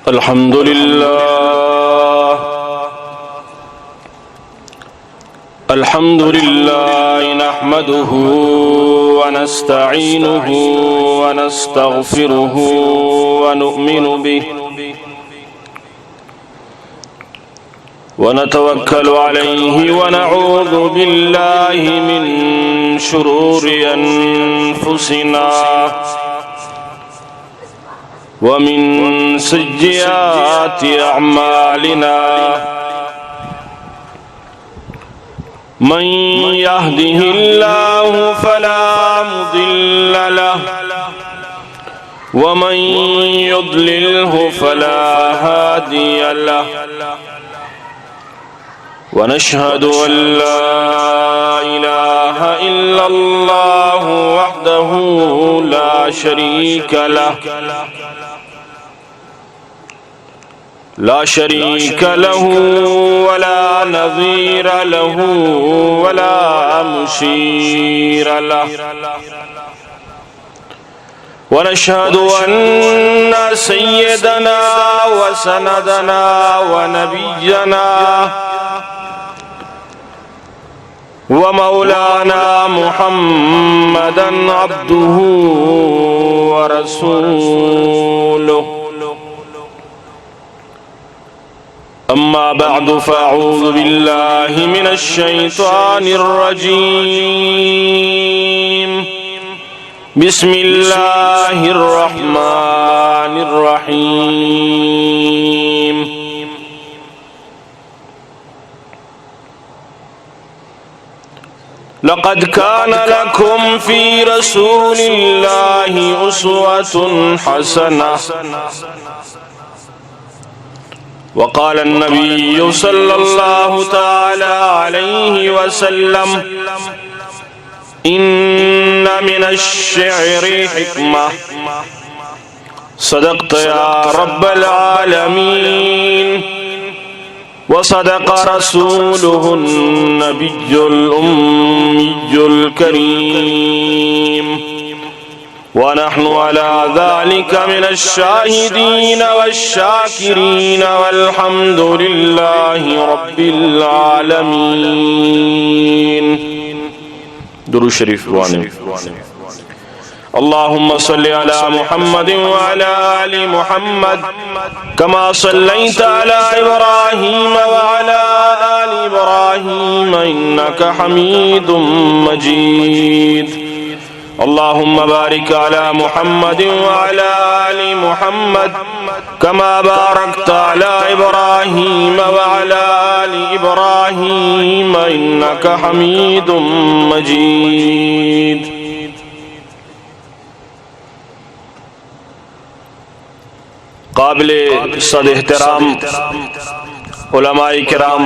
الحمد لله نحمده ونستعينه ونستغفره ونؤمن به ونتوكل عليه ونعوذ بالله من شرور أنفسنا ومن سيئات أعمالنا من يهده الله فلا مضل له ومن يضلله فلا هادي له ونشهد أن لا إله إلا الله وحده لا شريك له ولا نظير له ولا مشير له ونشهد أن سيدنا وسندنا ونبينا ومولانا محمدا عبده ورسوله أما بعد فأعوذ بالله من الشيطان الرجيم بسم الله الرحمن الرحيم لقد كان لكم في رسول الله أسوة حسنة وقال النبي صلى الله تعالى عليه وسلم إن من الشعر حكمة صدقت يا رب العالمين وصدق رسوله النبي الأمي الكريم ونحن على ذلك من الشاهدين والشاكرين والحمد لله رب العالمين. درود شریف وانی. اللهم صل على محمد وعلى آل محمد كما صليت على إبراهيم وعلى آل إبراهيم إنك حميد مجيد. اللهم بارك على محمد وعلى آل محمد كما باركت على إبراهيم وعلى آل إبراهيم إنك حميد مجيد. قابل صد احترام علماء کرام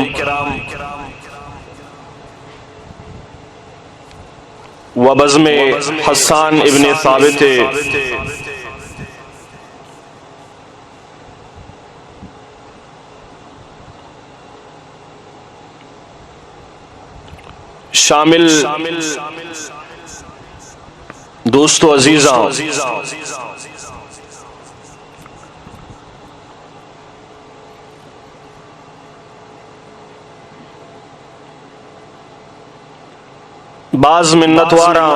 و بزم حسان ابن ثابت شامل دوستو عزیزاں، بعض منتواراں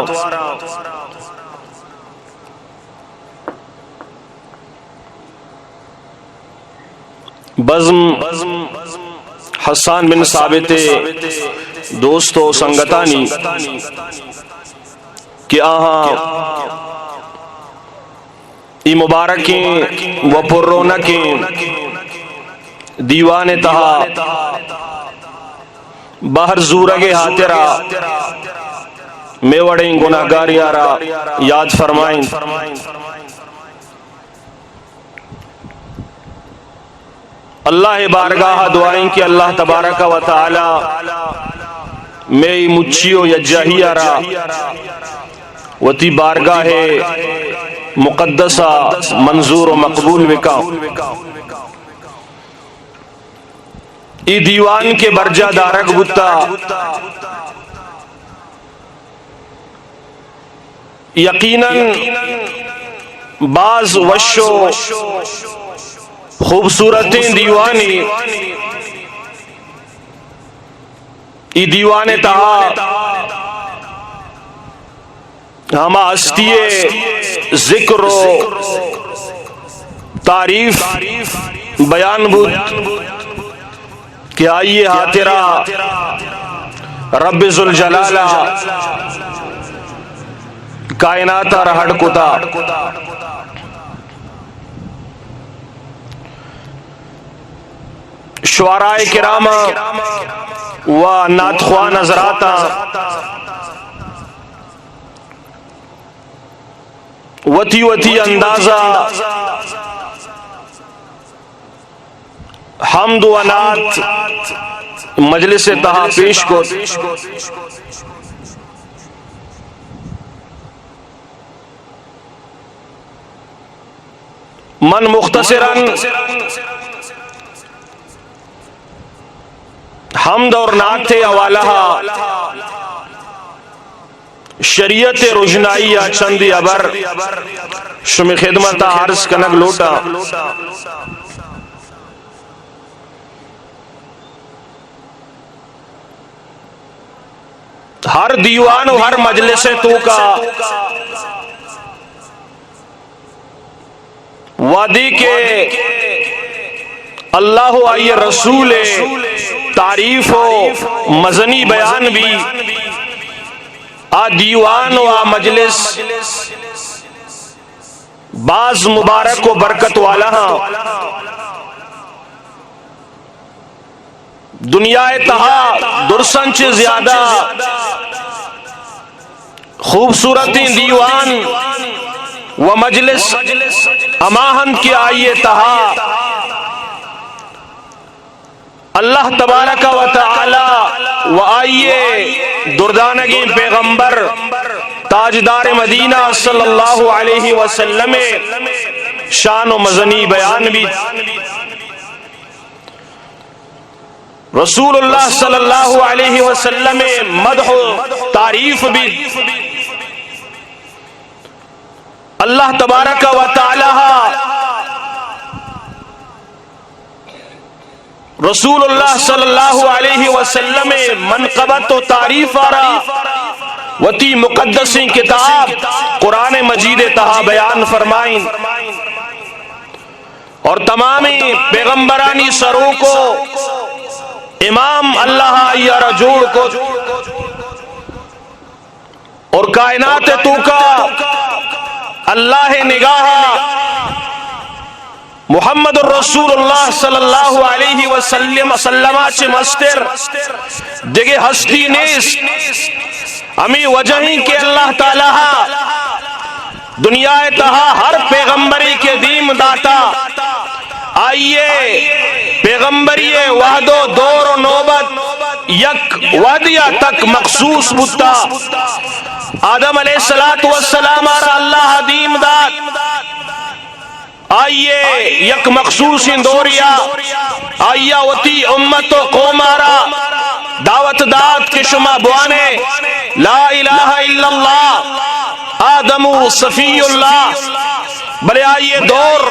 بزم حسان بن ثابت دوستو سنگتانی کہ آہاں ای مبارکیں و پررونقیں دیوان تہا باہر زورگے ہاترا میوڑیں گناہگاریارا یاد فرمائیں. اللہ بارگاہ دعائیں کہ اللہ تبارک و تعالی میں مچھیو یا جاہیارا وتی بارگاہ مقدسہ منظور و مقبول وکا. ای دیوان کے برجہ دارک بتا یقیناً بعض وشو خوبصورتیں دیوانی ای دیوان تہا ہما ہستی ذکر و تعریف بیان بود کہ آئیے ہاترہ رب ذوالجلالہ کائناتہ رہڑ کتا شعراء کرام و نعت خوان حضرات وتی وتی اندازہ حمد و نعت مجلس تہا پیش کو من مختصراً حمد اور نعت حوالہ شریعت رجنائی چند ابر شمی خدمت عرض کنگ لوٹا ہر دیوان و ہر مجلس تو کا وادی کے اللہ و آئی رسول تعریف و مزنی بیان بھی آ دیوان و آ مجلس بعض مبارک و برکت والا ہاں دنیا تہا درسنچ زیادہ خوبصورتی دیوان و مجلس اماہن کی آئیے تہا اللہ تبارک و تعالی و آئیے دردانگی پیغمبر تاجدار مدینہ صلی اللہ علیہ وسلم شان و مزنی بیان بھی رسول اللہ صلی اللہ علیہ وسلم مدح و تعریف بھی اللہ تبارک و تعالی رسول اللہ صلی اللہ علیہ وسلم منقبت و تعریف آرا وتی مقدس کتاب قرآن مجید تہا بیان فرمائیں اور تمامی پیغمبرانی سروں کو امام اللہ یا رجوع کو اور کائنات تو کا اللہ نگاہ محمد الرسول اللہ صلی اللہ علیہ وسلم چھ مستر دیگے ہستی نیست ہمیں وجہیں کہ اللہ تعالیٰ دنیا تہا ہر پیغمبری کے دیم داتا آئیے پیغمبری وحد و دور و نوبت یک وحدیہ تک مخصوص بتا آدم علیہ السلام آرہ اللہ دیم دات آئیے یک مخصوص دوریا آئیہ وتی امت و قوم آرہ دعوت دات کے شما بوانے لا الہ الا اللہ آدم صفی اللہ بلے آئیے دور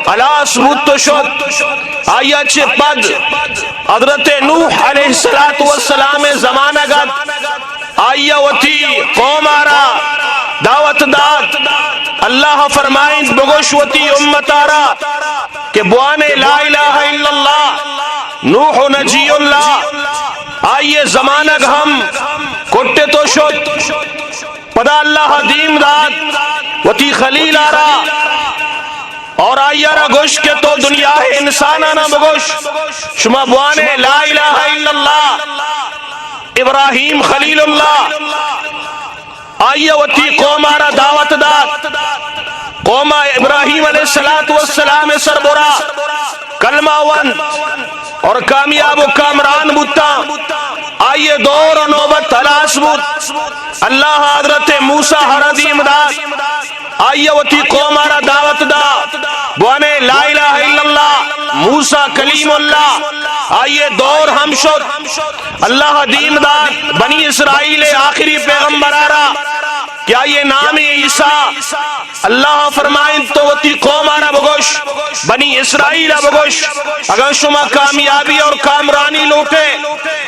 علا ثبوت و شد آئیہ چھے پد حضرت نوح علیہ السلام زمانہ گت آئیہ وتی قوم آرہ دعوت دات اللہ فرمائیں بگوش وتی امت آرہ کہ بوانے لا الہ الا اللہ نوح نجی اللہ آئیے زمانہ ہم کٹے تو شد پدا اللہ دیم دات وتی خلیل آرہ اور آئیارہ گوش کے تو دنیا ہے انسان آنا بگوش شما بوانے لا الہ الا اللہ ابراہیم خلیل اللہ آئیہ وتی قوم آرہ دعوت دات قوم ابراہیم علیہ السلام سربرا کلمہ ون اور کامیاب و کامران بتا آئیے دور و نوبت تلاش بود اللہ حضرت موسیٰ حردیم دات آئیے وتی قوم آرہ دعوت دا بوانے لا الہ الا اللہ موسیٰ کلیم اللہ آئیے دور ہم شد اللہ دین دات بنی اسرائیل آخری پیغمبر آرہ کیا یہ نام عیسیٰ اللہ فرمائیں تو وتی قوم آرہ بگوش بنی اسرائیل بگوش اگر شما کامیابی اور کامرانی لوٹے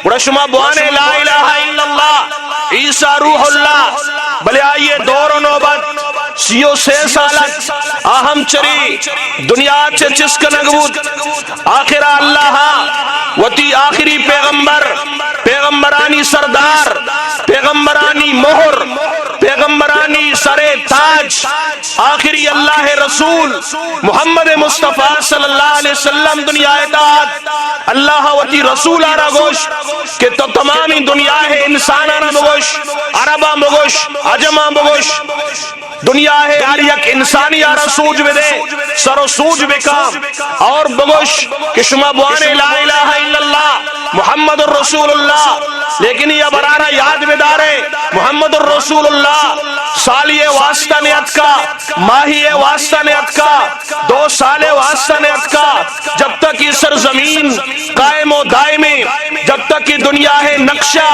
بڑا شما بوانے لا الہ الا اللہ عیسیٰ روح اللہ بلے آئیے دور و نوبت 36 سالت آہم چری دنیا چے چسک نگود آخرہ اللہ وتی آخری پیغمبر پیغمبرانی سردار پیغمبرانی مہر پیغمبرانی سر تاج آخری اللہ رسول محمد مصطفیٰ صلی اللہ علیہ وسلم دنیا اطاعت اللہ وتی رسول آرہ گوش کہ تو تمامی دنیا ہے انسان آرہ بگوش عربہ بگوش عجمہ بگوش دنیا ہے ہر یک انسانی آرہ سوج بدے سر و سوج بکام اور بگوش کہ شما بوانے لا الہ الا اللہ محمد الرسول اللہ لیکن یہ برارہ یاد بدارے محمد الرسول اللہ سالی واسطہ نیت کا ماہی واسطہ نیت کا 2 سال واسطہ نیت کا جب تک یہ سرزمین قائم و دائمی جب تک یہ دنیا ہے نقشہ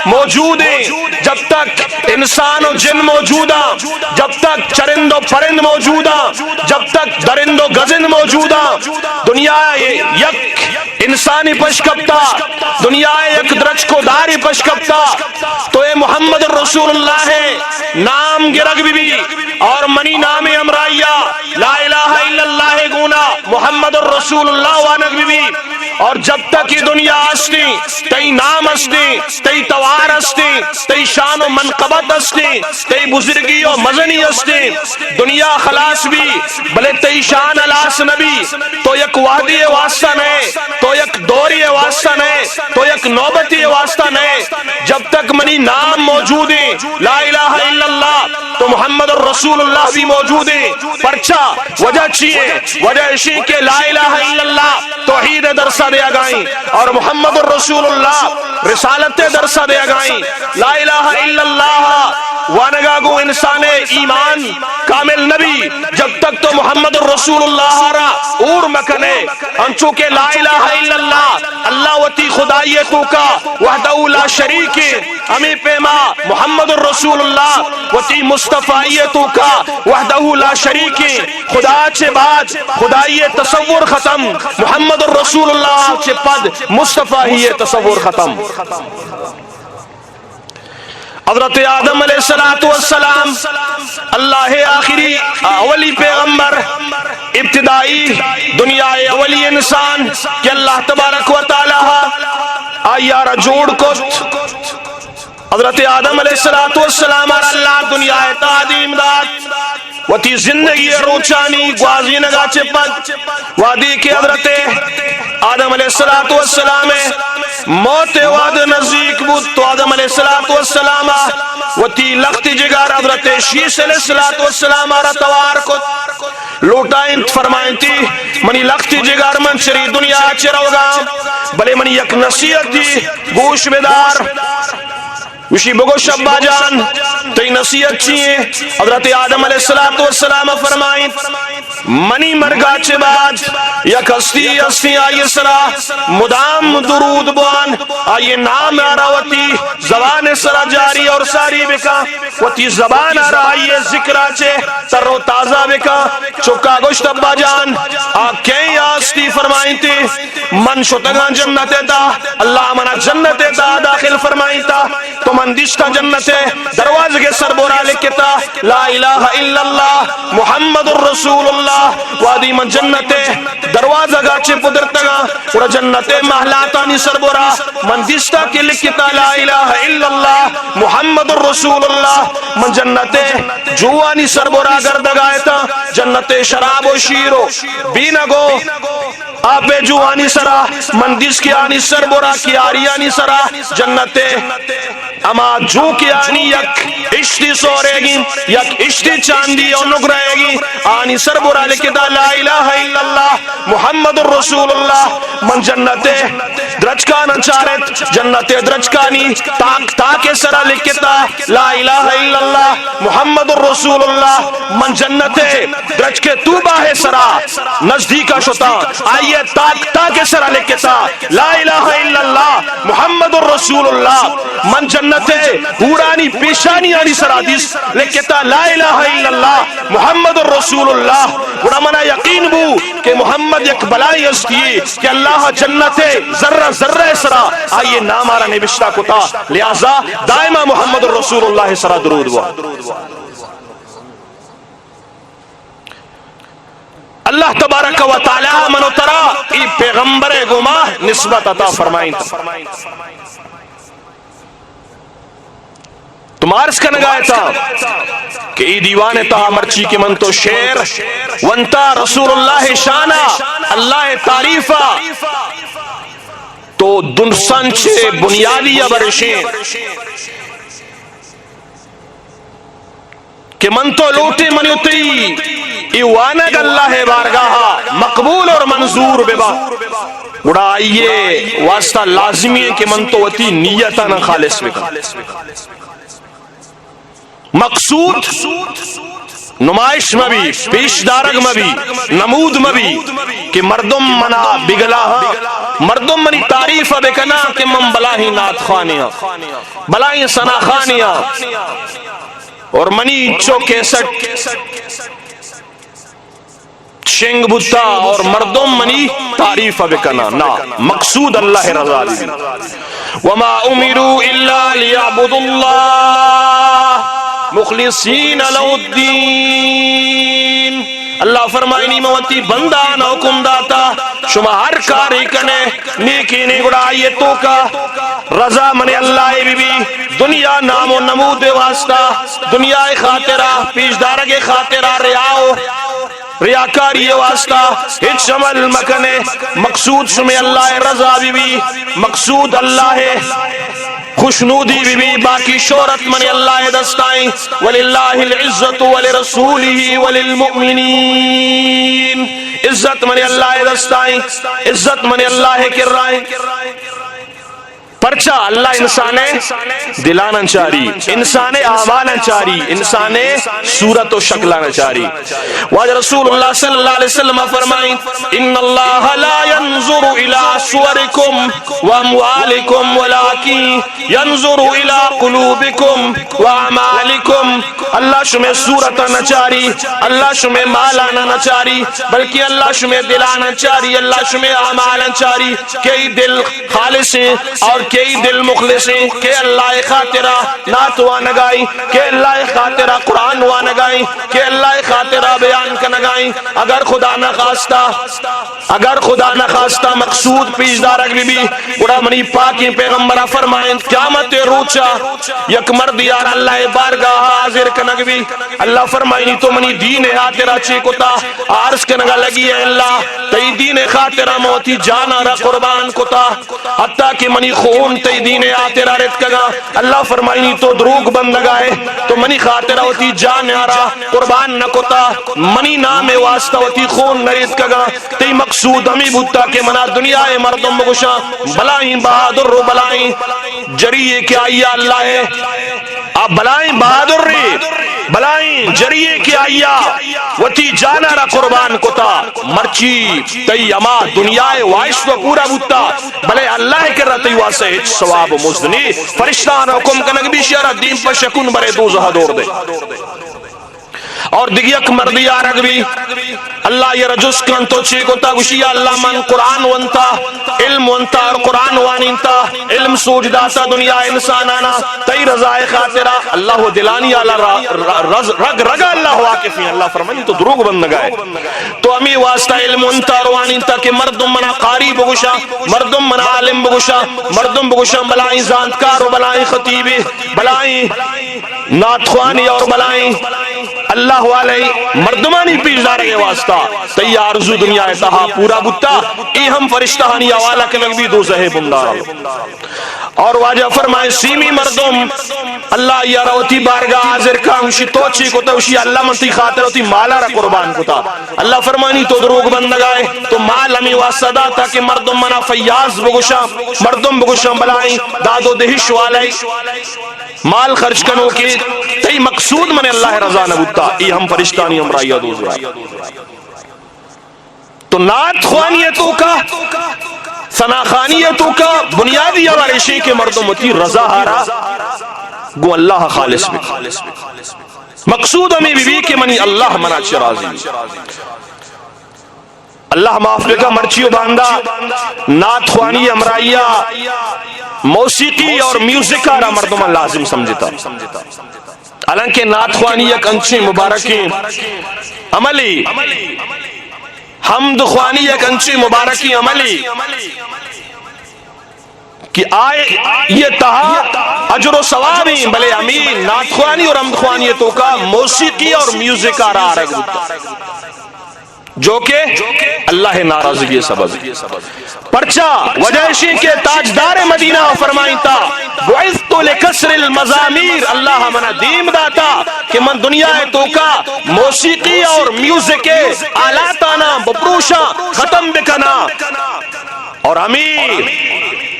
موجود ہے جب تک انسان و جن موجودہ جب تک چرند و پرند موجودہ جب تک درند و گزند موجودہ دنیا یک انسانی پشکپتا دنیا یک درج کو داری پشکپتا تو اے محمد الرسول اللہ ہے نام گرگ بھی اور منی نام امرائیہ لا الہ الا اللہ گونا محمد الرسول اللہ وانک بھی اور جب تک یہ دنیا ہستی تی نام ہستی تی توار ہستی تی شان و منقبت ہستی تی بزرگی و مزنی ہستی دنیا خلاص بھی بلے تی شان علاس نبی تو یک وادی واسطہ نئے تو یک دوری واسطہ نئے تو یک نوبتی واسطہ نئے جب تک منی نام موجود ہے لا الہ الا اللہ تو محمد الرسول اللہ بھی موجود ہے پرچا وجہ چیئے وجہ اسی کے لا الہ الا اللہ توحید درسہ دیا گائیں اور محمد الرسول اللہ رسالت درسہ دیا گائیں لا الہ الا اللہ وانگاگو انسان ایمان کامل نبی جب تک تو محمد الرسول اللہ را اور مکنے انچو کے لا الہ الا اللہ اللہ وتی خدایتو کا وحدہ لا شریک ہمیں پیما محمد الرسول اللہ وتی مصطفیتو کا وحدہ لا شریک خدا چے بعد خدای تصور ختم محمد الرسول اللہ چے پد مصطفی تصور ختم حضرت آدم علیہ السلام اللہ آخری اولی پیغمبر ابتدائی دنیا اولی انسان کہ اللہ تبارک و تعالی آیارہ جوڑ کت حضرت آدم علیہ السلام اللہ دنیا تعظیم داد وتی زندگی روچانی گوازی نگا چپت وادی کے حضرت آدم علیہ السلام موت واد نزدیک بود تو آدم علیہ السلام وتی لخت جگار حضرت شیس علیہ السلام آرہ توار کت لوٹائیں فرمائیں تھی منی لخت جگار من چری دنیا چرو گا بلے منی یک نصیحت دی گوش بدار وشی بگو شبا جان تی نصیحت چیئے حضرت آدم علیہ السلام فرمائیں منی مرگا چے بعد یک ہستی آئیے سرا مدام درود بوان آئیے نام آرہ وتی زبان سرا جاری اور ساری بکا وتی زبان آرہ آئیے ذکر آچے تر و تازہ بکا چکا گوشت ابا جان آکیں آستی فرمائیں تی من شتگان جنت دا اللہ منا جنت دا داخل فرمائیں تا تو من دشتا جنت دروازے کے سر بورا لکھتا لا الہ الا اللہ محمد الرسول اللہ وادی من جنت دروازہ گاچے پدرتگا اور جنت محلاتانی سر بورا من دشتا کے لکھتا لا الہ الا اللہ محمد الرسول اللہ من جنت جوانی سر بورا گردگایتا جنت شراب و شیرو بینگو آپ جوانی سرا مندس کی آنی سر بورا کی آریانی سرا جنت اما جو کی آنی یک اشتی سورے گی یک اشتی چاندی اور نگرائے گی آنی سر بورا لکھتا لا الہ الا اللہ محمد الرسول اللہ من جنت درجکان انچارت جنت درجکانی تاکہ سرا لکھتا لا الہ الا اللہ محمد الرسول اللہ من جنت درج کے توبہ ہے سرا نزدیکا شتا آئیے تاکہ سرا لکھتا لا الہ الا اللہ محمد الرسول اللہ من جنت پورانی پیشانی آنی سرا دیس لکھتا لا الہ الا اللہ محمد الرسول اللہ بڑا منا یقین بو کہ محمد یک بلائی اس کی کہ اللہ جنت ذرہ ذرہ سرا آئیے نام آرہ نبشتہ کتا لہذا دائمہ محمد الرسول اللہ سرا درود ہوا اللہ تبارک و تعالی منو ترا ای پیغمبر گما نسبت عطا فرمائیں تم عرض کا نگاہ تھا کہ ای دیوان تہا مرچی کے من تو شیر ونتا رسول اللہ شانہ اللہ تعریفہ تو دنسان چھے بنیادی برشیں کہ من تو لوٹے منیوتی ایوانگ اللہ بارگاہا مقبول اور منظور ببا اڑا آئیے واسطہ لازمی ہے کہ من تو وتی نیتا نہ خالص بکا مقصود نمائش مبی پیش دارگ مبی نمود مبی کہ مردم منا بگلا مردم منی تعریف بکنا کہ من بلاہی نات خانیاں بلاہی سنا خانیاں اور منی چو کیسٹ شنگ بتا اور مردم منی تعریف بکنا نا مقصود اللہ رضا لی وما امروا الا لیعبدوا اللہ مخلصین لہ الدین اللہ فرمائنی موتی بندہ نہ حکم داتا شما ہر کاری کنے نیکی نے گڑا آئیے تو کا رضا من اللہ بی بی دنیا نام و نمود واسطہ دنیا خاطرہ پیشدارگ خاطرہ ریاؤ ریاکاری واسطہ ہچ عمل مکنے مقصود شمی اللہ رضا بی بی مقصود اللہ خوشنودی بی بی باقی شہرت من اللہ دستائیں وللہ العزت ولرسولہ وللمؤمنین عزت من اللہ دستائیں عزت من اللہ کرائیں پرچہ اللہ انسانے دلانا چاری انسانے آوانا چاری انسانے صورت و شکلانا چاری واجہ رسول اللہ صلی اللہ علیہ وسلم فرمائیں ان اللہ لا ينظر الى صورکم واموالکم ولیکن ينظر الى قلوبکم واعمالکم اللہ شمیں صورت نچاری اللہ شمیں مالانا نچاری بلکہ اللہ شمیں دلانا چاری اللہ شمیں اعمالا چاری کئی دل خالص ہیں اور کئی دل مخلص ہیں کہ اللہ خاطرہ نات وانگائی کہ اللہ خاطرہ قرآن وانگائی کہ اللہ خاطرہ بیان کنگائی اگر خدا نہ خواستہ مقصود پیشدارک بھی بڑا منی پاکی پیغمبرہ فرمائیں قیامت روچا یک مرد یار اللہ بارگاہ حاضر کنگ بھی اللہ فرمائنی تو منی دین خاطرہ چیکتا عرض کنگا لگی ہے اللہ تی دین خاطرہ موتی جانا را قربان کتا حتیٰ کہ منی خون تی دین خاطرہ رت کگا اللہ فرمائنی تو دروگ بندگا ہے تو منی خاطرہ ہوتی جان آرا قربان نہ کتا منی نام واسطہ ہوتی خون نریت کگا تی مقصود ہمیں بھتا کہ منا دنیا مردم بگشا بلائیں بہادر رو بلائیں جریے کیا یا اللہ ہے آپ بلائیں بہادر ری بلائیں جریے کیا یا وتی جانا را قربان کتا مرچی تی اما دنیا وائش و پورا بھتا بلے اللہ کر رہا تی واسے ہچ ثواب مزدنی فرشتان حکم کنگ بھی شیرہ دین پر شکون برے دوزہ دور دے اور دیگیک مردی آرگ بھی اللہ یہ رجس کنتو چیکو تا گوشی اللہ من قرآن وانتا علم وانتا اور قرآن وانتا علم سوجداتا دنیا انسانانا تی رضائے خاطرہ اللہ دلانی رگ اللہ واقفی اللہ فرمانی تو دروگ بندگائے تو امی واسطہ علم وانتا اور وانتا کہ مردم منا قاری بگوشا مردم منا عالم بگوشا مردم بگوشا بلائیں زانتکار و بلائیں خطیبی بلائیں ناتخوانی اور بلائیں اللہ والے مردمانی پیشدار کے واسطہ تیار زو دنیا اتہا پورا بتا ای ہم فرشتہانی آوالا کے نگبی دو زہے بندار اور واجہ فرمائے سیمی مردم اللہ یا روتی بارگاہ حاضر کا ہمشی توچی کو توشی اللہ منتی خاطر ہوتی مالا را قربان کو تا اللہ فرمانی تو دروگ بندگائے تو مال ہمیں واسدہ تھا کہ مردم منا فیاض بگوشا مردم بگوشا بلائیں دادو دہش والائی مال خرچ کنو کی تی مقصود من اللہ رضا نبوتا ای ہم فرشتانی ہم رائیہ دوزیا تو نات خوانیتوں کا ثناخانیتوں کا بنیادی عوارشی کے مردم ہوتی رضا ہارا گو اللہ خالص بھی مقصود ہمیں بھی کہ منی اللہ منا چرازی اللہ معاف لکا مرچیو باندھا نات خوانی امرائیہ موسیقی اور میوزک آرہ مردمان لازم سمجھتا حالانکہ نات خوانی یک انچی مبارکی عملی حمد خوانی یک انچی مبارکی عملی کہ آئے یہ تہا اجر و ثوابی بلے امین نات خوانی اور حمد خوانیتوں کا موسیقی اور میوزک آرہ رکھ دیتا جو کہ اللہ ناراضگی سبب پرچا وجہ اسی کے تاجدار مدینہ فرمائیں تا بعثت لکسر المزامیر اللہ منا دیم داتا کہ من دنیا تو کا موسیقی اور میوزک آلاتانا بپروشا ختم بکنا اور امیر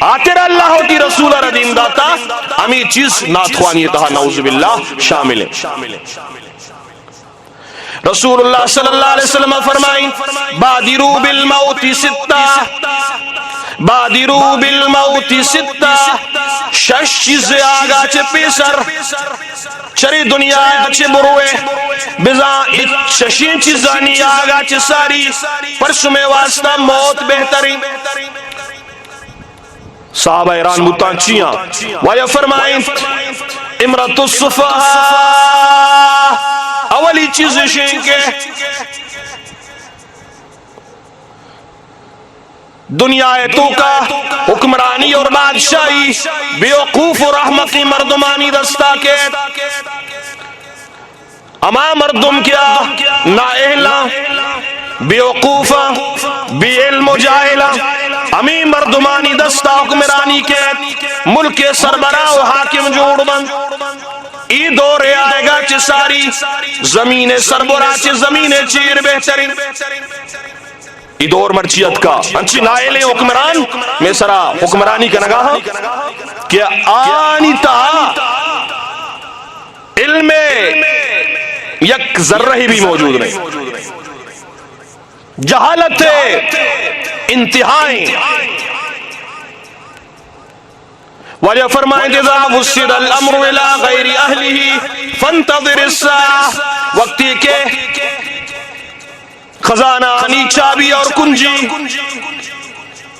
آتر اللہ ہوتی رسول ردیم داتا امیر چیز ناتخوانی تہا نعوذ باللہ شامل ہے رسول اللہ صلی اللہ علیہ وسلم فرمائیں بادرو بالموت ستہ بادرو بالموت ستہ شش چیز آگا چے پیسر چری دنیا چے بروے بزاں ششین چیزانی آگا چے ساری پرسو میں واسطہ موت بہترین صحابہ ایران متانچیاں ویا فرمائیں امرت الصفحہ اولی چیز شین کے دنیا تو کا حکمرانی اور بادشاہی بیوقوف اور احمقی مردمانی دستا کے اما مردم کیا نااہلا بیوقوفا بی علم و جاہلا امی مردمانی دستا حکمرانی کے ملک سربراہ و حاکم جوڑ بند ای دور آئے گا چھ ساری زمین سربراہ چھ زمین چیر بہترین ای دور مرچیت کا انچی نائلے حکمران میں سرا حکمرانی کا نگاہ کہ آنی تا علم یک ذرہ ہی بھی موجود نہیں جہالت انتہائیں وجہ فرمائیں اذا وسد الامر الى غیر اہلہ فانتظر الساعہ وقتی کے خزانہ آنی چابی اور کنجی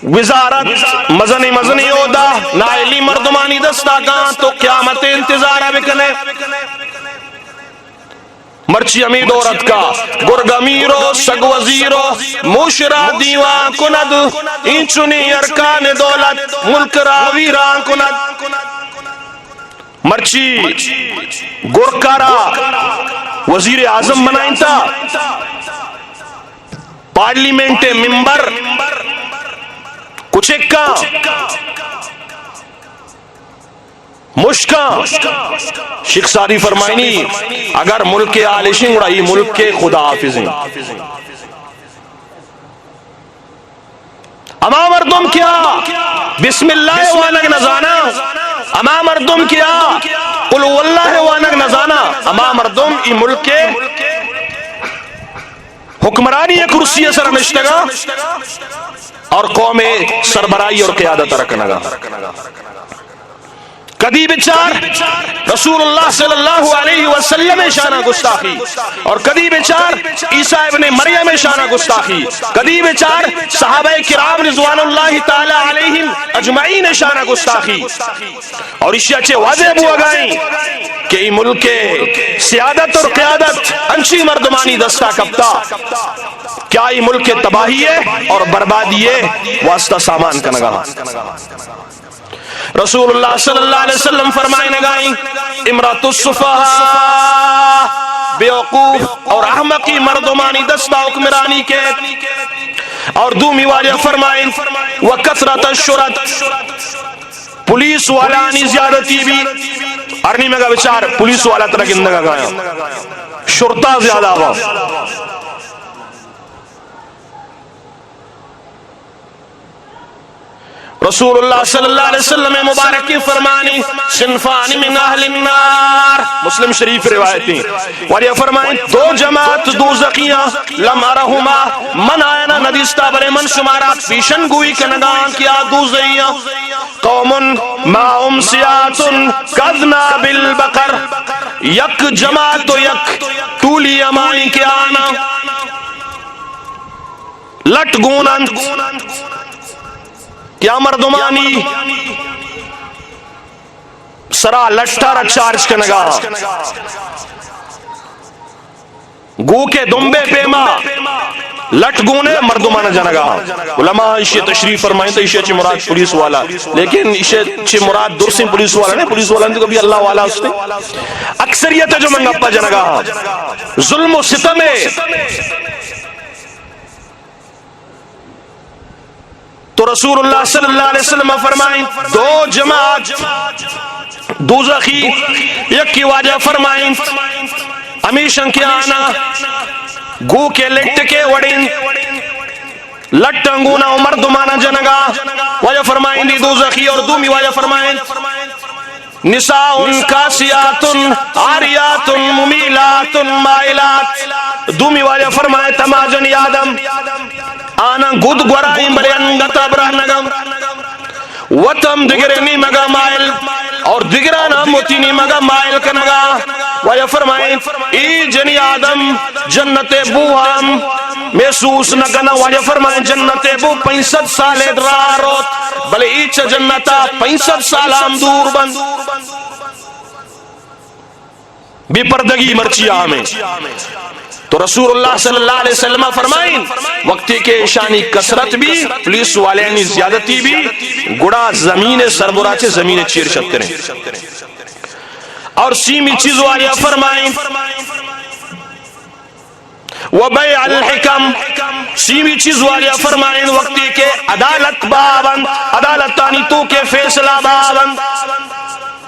وزارت مزنی عہدہ نائلی مردمانی دستاکاں تو قیامت انتظارہ بکنے مرچی امید عورت کا گرگمیرو سگ وزیرو موشرہ دیوان کند اینچنی ارکان دولت ملک راویران کند مرچی گرکارا وزیر اعظم بنائیں تا پارلیمنٹ ممبر کچھ اکا مشکا شیخ ساری فرمائنی اگر ملک آلشنگ رہی ملک کے خدا حافظیں اما مردم کیا بسم اللہ وانک نزانا اما مردم کیا قل واللہ وانک نزانا اما مردم ای ملک کے حکمرانی کرسی سر نشتگا اور قوم سربراہی اور قیادت رکھنگا کدی بچار رسول اللہ صلی اللہ علیہ وسلم شانہ گستاخی اور کدی بچار عیسیٰ ابن مریم شانہ گستاخی کدی بچار صحابہ کرام رضوان اللہ تعالی علیہم اجمعین شانہ گستاخی اور اسی اچھے واضح بو گائیں کہ ای ملک سیادت اور قیادت انچی مردمانی دستا کبتا کیا ای ملک تباہی ہے اور بربادی ہے واسطہ سامان کا نگاہ رسول اللہ صلی اللہ علیہ وسلم فرمائے نگائیں امرت الصفحہ بیوقوف اور احمقی مردمانی دستا حکمرانی کے اور دومی واجہ فرمائیں وکثرت الشرط پولیس والا نی زیادتی بھی ارنی میں کا بچار پولیس والا طرح گندگا گایا شرطہ زیادہ ہوا رسول اللہ صلی اللہ علیہ وسلم مبارک کی فرمانی صنفان من اہل النار مسلم شریف روایتیں اور یہ فرمائیں دو جماعت دوزخیاں لم ارہما من آئینا ندیستا برے من شمارات پیشن گوئی کنگان کیا دوزخیاں قوم ما امسیات کذنا بالبقر یک جماعت و یک طولی امائی کے آنا لٹ گونند کیا مردمانی سرا لٹارا چارج کنگا گو کے دمبے پیما لٹ گونے مردمانہ جنگا علماء اسے تشریف فرمائیں تو اسے چھ مراد پولیس والا لیکن اسے چھ مراد درسیں پولیس والا نہیں پولیس والا نہیں تو کبھی اللہ والا اس نے اکثریت جو منگپا جنگا ظلم و ستم تو رسول اللہ صلی اللہ علیہ وسلم فرمائیں دو جماعت دوزخی یک کی واجہ فرمائیں امیشن کیا آنا گو کے لٹ کے وڑین لٹنگونا عمر دمانا جنگا واجہ فرمائیں دی دوزخی اور دومی واجہ فرمائیں نساء کاسیات عاریات ممیلات مائلات دومی واجہ فرمائیں تماجن آدم آنا گود گورائیں بلے انگتا برہ نگم وطم دگرینی مگا مائل اور دگرانا موتینی مگا مائل کنگا ویا فرمائیں ای جنی آدم جنت بوہم محسوس نگنا ویا فرمائیں جنت بو 65 سال ادراروت بلے ایچ جنتا 65 سال ہم دور بند بے پردگی مرچی آمیں تو رسول اللہ صلی اللہ علیہ وسلم فرمائیں وقتی کے شانی کسرت بھی پولیس والینی زیادتی بھی گڑا زمین سربراہ چے زمین چیر شکتے رہیں اور سیمی چیز والیا فرمائیں وبیع الحکم سیمی چیز والیا فرمائیں وقتی کے عدالت بابند عدالتانی تو کے فیصلہ بابند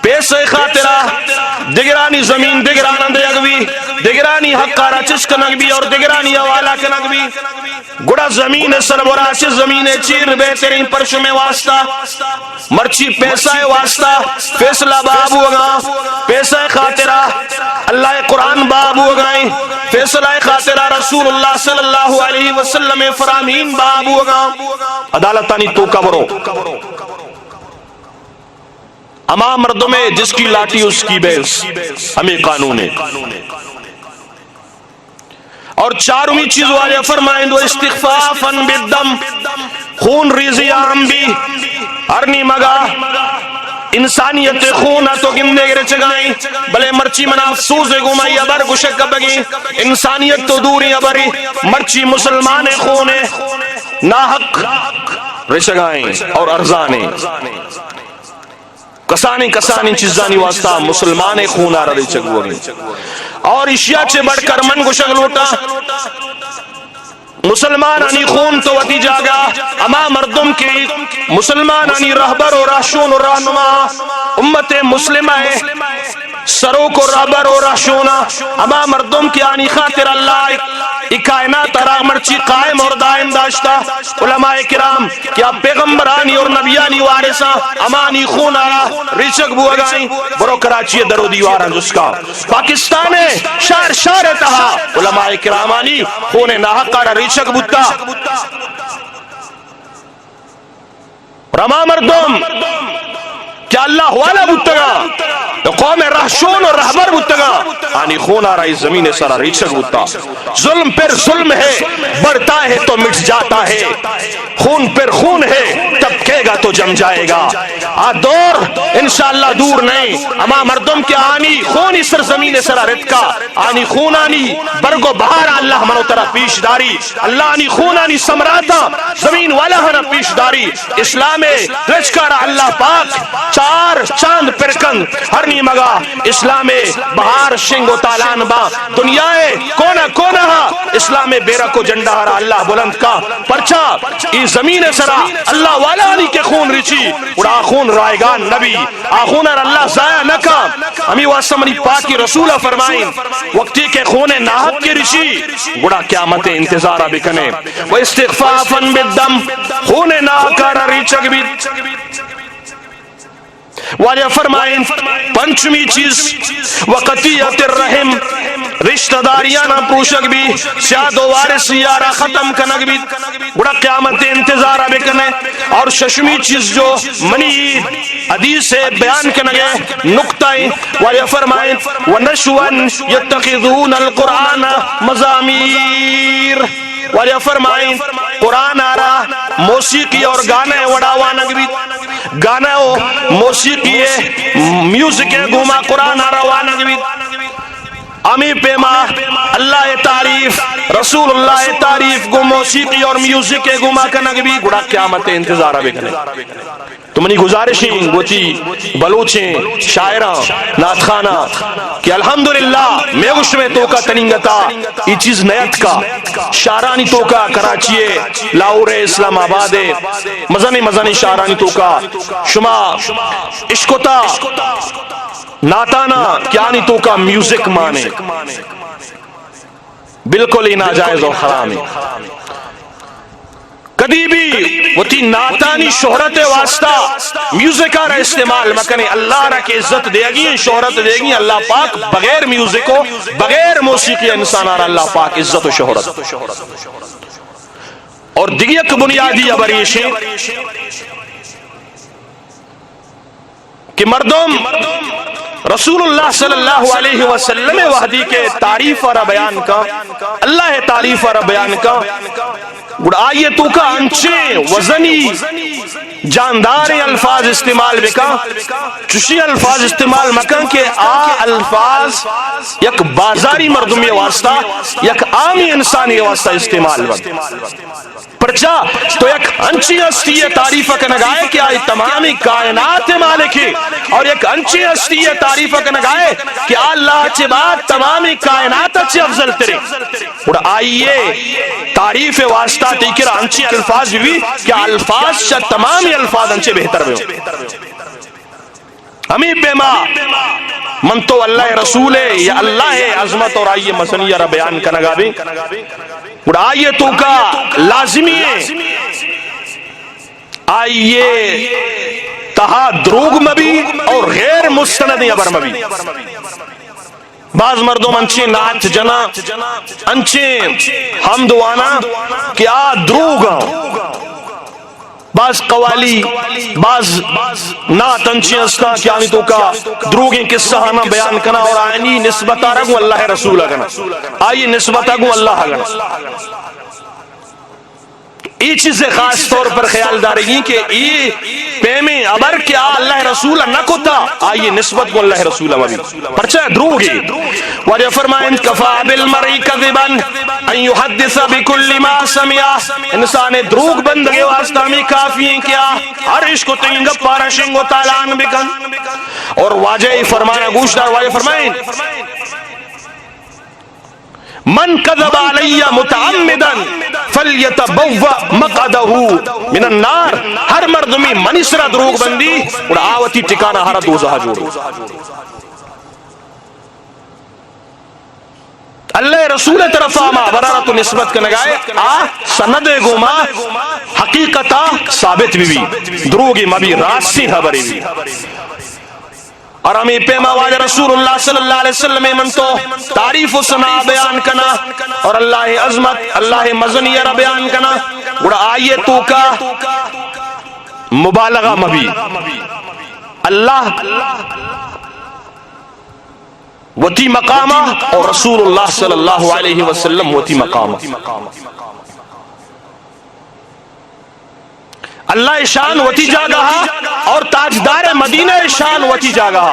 پیسے خاطرہ دگرانی زمین دگرانند یگوی دگرانی حقارہ چس کنگ بھی اور دگرانی حوالہ کنگ بھی گڑا زمین سربراہ سے زمین چیر بہترین پرشو میں واسطہ مرچی پیسہ واسطہ فیصلہ باب ہوگا پیسہ خاطرہ اللہ قرآن باب ہوگائیں فیصلہ خاطرہ رسول اللہ صلی اللہ علیہ وسلم فرامین باب ہوگا عدالتانی تو کبرو اما مردوں میں جس کی لاٹھی اس کی بیس ہمیں قانون ہے اور چارمی چیز والے فرمائیں دو استخفافاً بالدم خون ریزی عام بھی ارنی مگا انسانیت خون تو گندے گرے چگائیں بلے مرچی منا افسوس گمائی ابر گشک بگی انسانیت تو دوری ابری مرچی مسلمان خون ناحق رچگائیں اور ارزانے کسانی چیزانی واسطہ مسلمان خون آ رہی چگوگی اور اشیاء چے بڑھ کر من گشک لوٹا مسلمان آنی خون تو وطی جاگا اما مردم کی مسلمان آنی رہبر و رہشون و رہنما امت مسلمہ سروں کو رہبر و رہشونا اما مردم کی آنی خاطر اللہ کائنات راہ مرچی قائم اور دائم داشتا علماء کرام کیا پیغمبرانی اور نبیانی وارثہ امانی خون آیا ریچک بو اگائیں برو کراچی درو دیواران جس کا پاکستان شہر شہر تہا علماء کرامانی خون ناحقہ ریچک بوتا رما مردم کیا اللہ والا بوتگا قوم رہشون اور رہبر بوتگا آنی خون آ رہی زمین سارا ریچک بوتا ظلم پر ظلم ہے بڑھتا ہے تو مٹ جاتا ہے خون پر خون ہے تب کہے گا تو جم جائے گا دور انشاءاللہ دور نہیں اما مردم کے آنی خونی سر زمین سارا رتکا آنی خون آنی برگو بہارا اللہ منو طرح پیش داری اللہ آنی خون آنی سمراتا زمین والا ہنا پیش داری اسلام رچکارا اللہ پاک چار چاند پرکن ہر نی مگا اسلام بہار شنگ و تالان با دنیا کونا کونا اسلام بیرہ کو جنڈا ہرا اللہ بلند کا پرچا ای زمین سرا اللہ والا علی کے خون رچی اور آخون رائگان نبی آخون اللہ ضائع نکا ہمیں واسمنی پاکی رسول فرمائیں وقتی کے خون ناحق کے رچی گڑا قیامت انتظارہ بکنے و استغفافاً بالدم خون ناکارا ریچک بھی واجہ فرمائیں پنچمی چیز وقتیت الرحم رشتہ داریاں نہ پوشک بھی سیاد و وارث یارہ ختم کنک بھی بڑا قیامت انتظارہ بکنے اور ششمی چیز جو منی حدیث سے بیان کنگے نقطۂ واجہ فرمائیں وَنَشْوًا يَتَّخِذُونَ الْقُرْآنَ مَزَامِيرَ واجہ فرمائیں قرآن آرہ موسیقی اور گانے وڑاوانک بھی گانا ہو موسیقی میوزک گوما قرآن آروانک بھی امی پیما اللہ تعریف رسول اللہ تعریف گو موسیقی اور میوزک گوما کنک بھی گڑا قیامت انتظارہ بکنے تمہنی گزارشیں گوچی بلوچیں شاعرہ ناتخانہ کہ الحمدللہ میگوش میں توکا تنینگتا یہ چیز نیت کا شارانی توکا کراچیے لاہور اسلام آباد مزنی شارانی توکا شما عشقتا ناتانا کیانی توکا میوزک مانے بالکل ہی ناجائز اور حرام ہے کدی بھی وہ تھی ناتانی شہرت واسطہ میوزکہ رہا استعمال مکنے اللہ رہا کہ عزت دے گی شہرت دے گی اللہ پاک بغیر میوزکو بغیر موسیقی انسان آرہا اللہ پاک عزت و شہرت اور دیگیت بنیادی ابریشیں کہ مردم رسول اللہ صلی اللہ علیہ وسلم وحدی کے تعریف اور بیان کا اللہ تعریف اور بیان کا گڑ آئیے تو کا انچے وزنی جاندار الفاظ استعمال بکا چوشی الفاظ استعمال مکن کہ آ الفاظ یک بازاری مردمی واسطہ یک عامی انسانی واسطہ استعمال بک پرچا تو یک انچی ہستی تعریف کنگائے کہ آئی تمامی کائنات مالک ہے اور یک انچی ہستی تعریف کنگائے کہ اللہ چے بات تمامی کائنات چے افضل ترے اور آئیے تعریف واسطہ تیکر انچی الفاظ بھی کہ الفاظ شاہ تمامی الفاظ انچے بہتر بھی ہمیں پیما من تو اللہ رسول ہے یا اللہ عظمت اور آئیے مسنیہ را بیان کنگا بھی اور آئیے تو کا لازمی ہے آئیے تہا دروگ مبی اور غیر مستند ابر مبی بعض مردوں انچے نعت جنا انچے حمدوانا کیا دروگا بعض قوالی بعض نعت انچے استا کیا نہیں تو کا دروگیں قصہ ہانا بیان کنا اور آئینی نسبت آرگو اللہ رسول کنا آئیے نسبت آگو اللہ کنا یہ چیزیں خاص طور پر خیال دارے گی کہ یہ پیمیں عبر کیا اللہ رسول نہ کتا آئیے نسبت کو اللہ رسول مبی پرچہ دروگی وجہ فرمائیں کفا بالمرئی کذباً ان یحدث بکل ما سمیا انسان دروگ بندگی واسطہ میں کافی ہیں کیا ہر عشق کو تنگ پارا شنگ و تالان بکن اور واجہ فرمانا گوشدار واجہ فرمائیں من کذب علی متعمدا فلیتبوّ مقعدہ من النار ہر مردمی منسرہ دروگ بندی اور آوتی ٹکانہ ہر دوزہ جوڑو اللہ رسول طرف آما برارت نسبت کنگائے سند گوما حقیقتا ثابت بھی دروگی مبی راسی خبری بھی اور ہمیں پیما واجہ رسول اللہ صلی اللہ علیہ وسلم من تو تعریف و سنا بیان کنا اور اللہ عظمت اللہ مزنیہ را بیان کنا اور آئیے تو کا مبالغہ مبی اللہ وتی مقامہ اور رسول اللہ صلی اللہ علیہ وسلم وتی مقامہ اللہ شان وتی جاگہ اور تاجدار مدینہ شان وتی جاگہ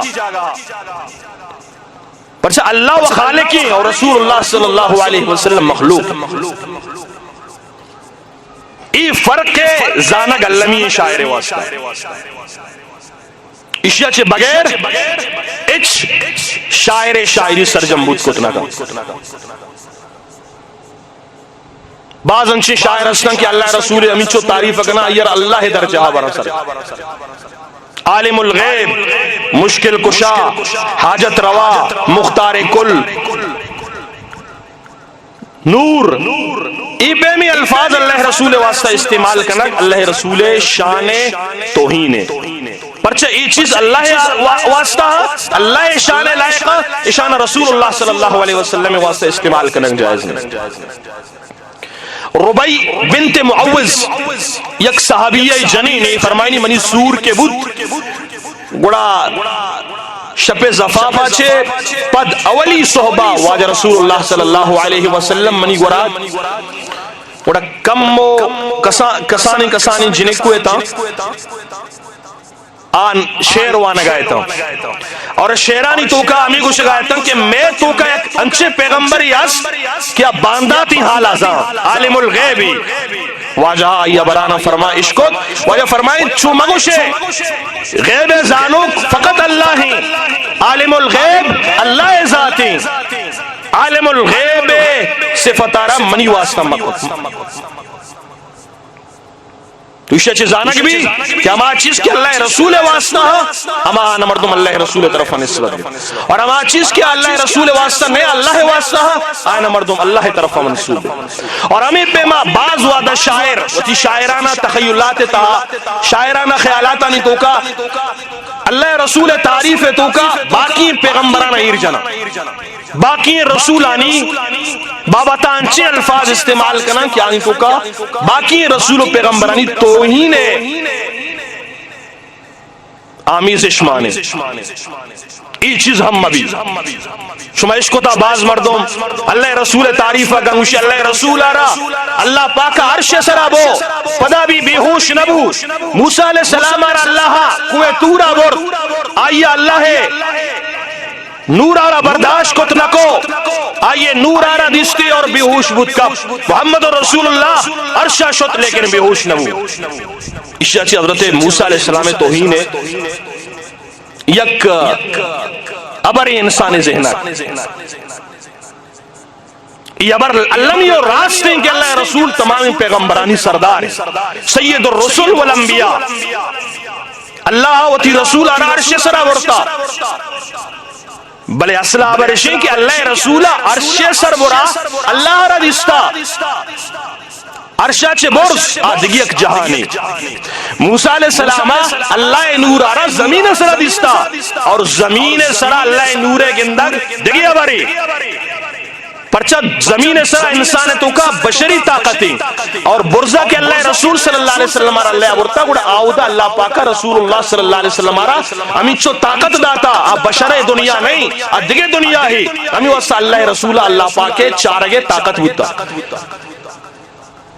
پرچہ اللہ و خالقی اور رسول اللہ صلی اللہ علیہ وسلم مخلوق ای فرق ہے زانگ اللمی شاعر واسطہ اشیا چے بغیر اچ شاعر شاعری سرجمبود کتنا کا بعض انچے شاعر ہستن کہ اللہ رسول امی چو تعریف اکنا ایر اللہ درجہ برا سر عالم الغیب مشکل کشا حاجت روا مختار کل نور ای بیمی الفاظ اللہ رسول واسطہ استعمال کرنا اللہ رسول شان توہین پرچہ ای چیز اللہ واسطہ اللہ شان لائقہ شان رسول اللہ صلی اللہ علیہ وسلم واسطہ استعمال کرنا جائز نہیں ربی بنت معوذ یک صحابیہ جنین فرمائنی منی سور کے بود گڑا شپ زفافہ چھے پد اولی صحبہ واجہ رسول اللہ صلی اللہ علیہ وسلم منی گڑا کم کسانی جنکوئے تا آن شیر وانا گائے تا اور شیرانی توکا امی کو شگائے تا کہ میں توکا ایک انچے پیغمبری اس کیا بانداتی حال آزان عالم الغیبی واجہ آئیہ برانا فرما اشکت واجہ فرمائیں چو مگوشے غیب زانوک فقط اللہ ہی عالم الغیب اللہ ذاتی عالم الغیب صفتارہ منی واسطہ مکت تو اس چیز آنا کی بھی کہ ہما چیز کہ اللہ رسول واسطہ ہما آنا مردم اللہ رسول طرف نسبت اور ہما چیز کہ اللہ رسول واسطہ نہیں اللہ واسطہ آنا مردم اللہ طرف منسوب اور ہمیں پہ ما بعض وعدہ شاعر وتی شاعرانہ تخیلات تا شاعرانہ خیالاتانی توکا اللہ رسول تعریف توکا باقی پیغمبرانہ ایرجانا باقی رسولانی بابتانچے الفاظ استعمال کرنا کیا نہیں تو کا باقی رسول و پیغمبرانی توہین آمیز اشمانے ای چیز ہم مبی شما عشق تا باز مردم اللہ رسول تعریفہ گنگوشی اللہ رسول آرہ اللہ پاک عرش سرابو پدا بھی بے ہوش نبو موسیٰ علیہ السلام آرہ اللہ کوئے تورا برد آئیے اللہ ہے نور آرہ برداشت کت نکو آئیے نور آرہ دیستے اور بے ہوش بود کب محمد رسول اللہ عرشہ شت لیکن بے ہوش نبو اشیاء چی حضرت موسیٰ علیہ السلام توہین یک ابر انسان ذہنات یہ ابر علمی اور راستے کہ اللہ رسول تمام پیغمبرانی سردار سید الرسول والانبیاء اللہ وتی رسول عرش سرا ورتا بلے اصلہ عبرشیں کہ اللہ رسول عرش سر برا اللہ را دستا عرشہ چے برس آدھگی ایک جہانی موسیٰ علیہ السلام اللہ نور آرہ زمین سرا دستا اور زمین سرا اللہ نور گندگ دگی عبری پرچہ زمین سرا انسان تو کا بشری طاقتی اور برزہ کے اللہ رسول صلی اللہ علیہ وسلم اللہ برتا گوڑا آودہ اللہ پاکا رسول اللہ صلی اللہ علیہ وسلم ہمیں چو طاقت داتا آپ بشر دنیا نہیں ادھگے دنیا ہی ہمیں واسا اللہ رسول اللہ پاکے چارگے طاقت ہوتا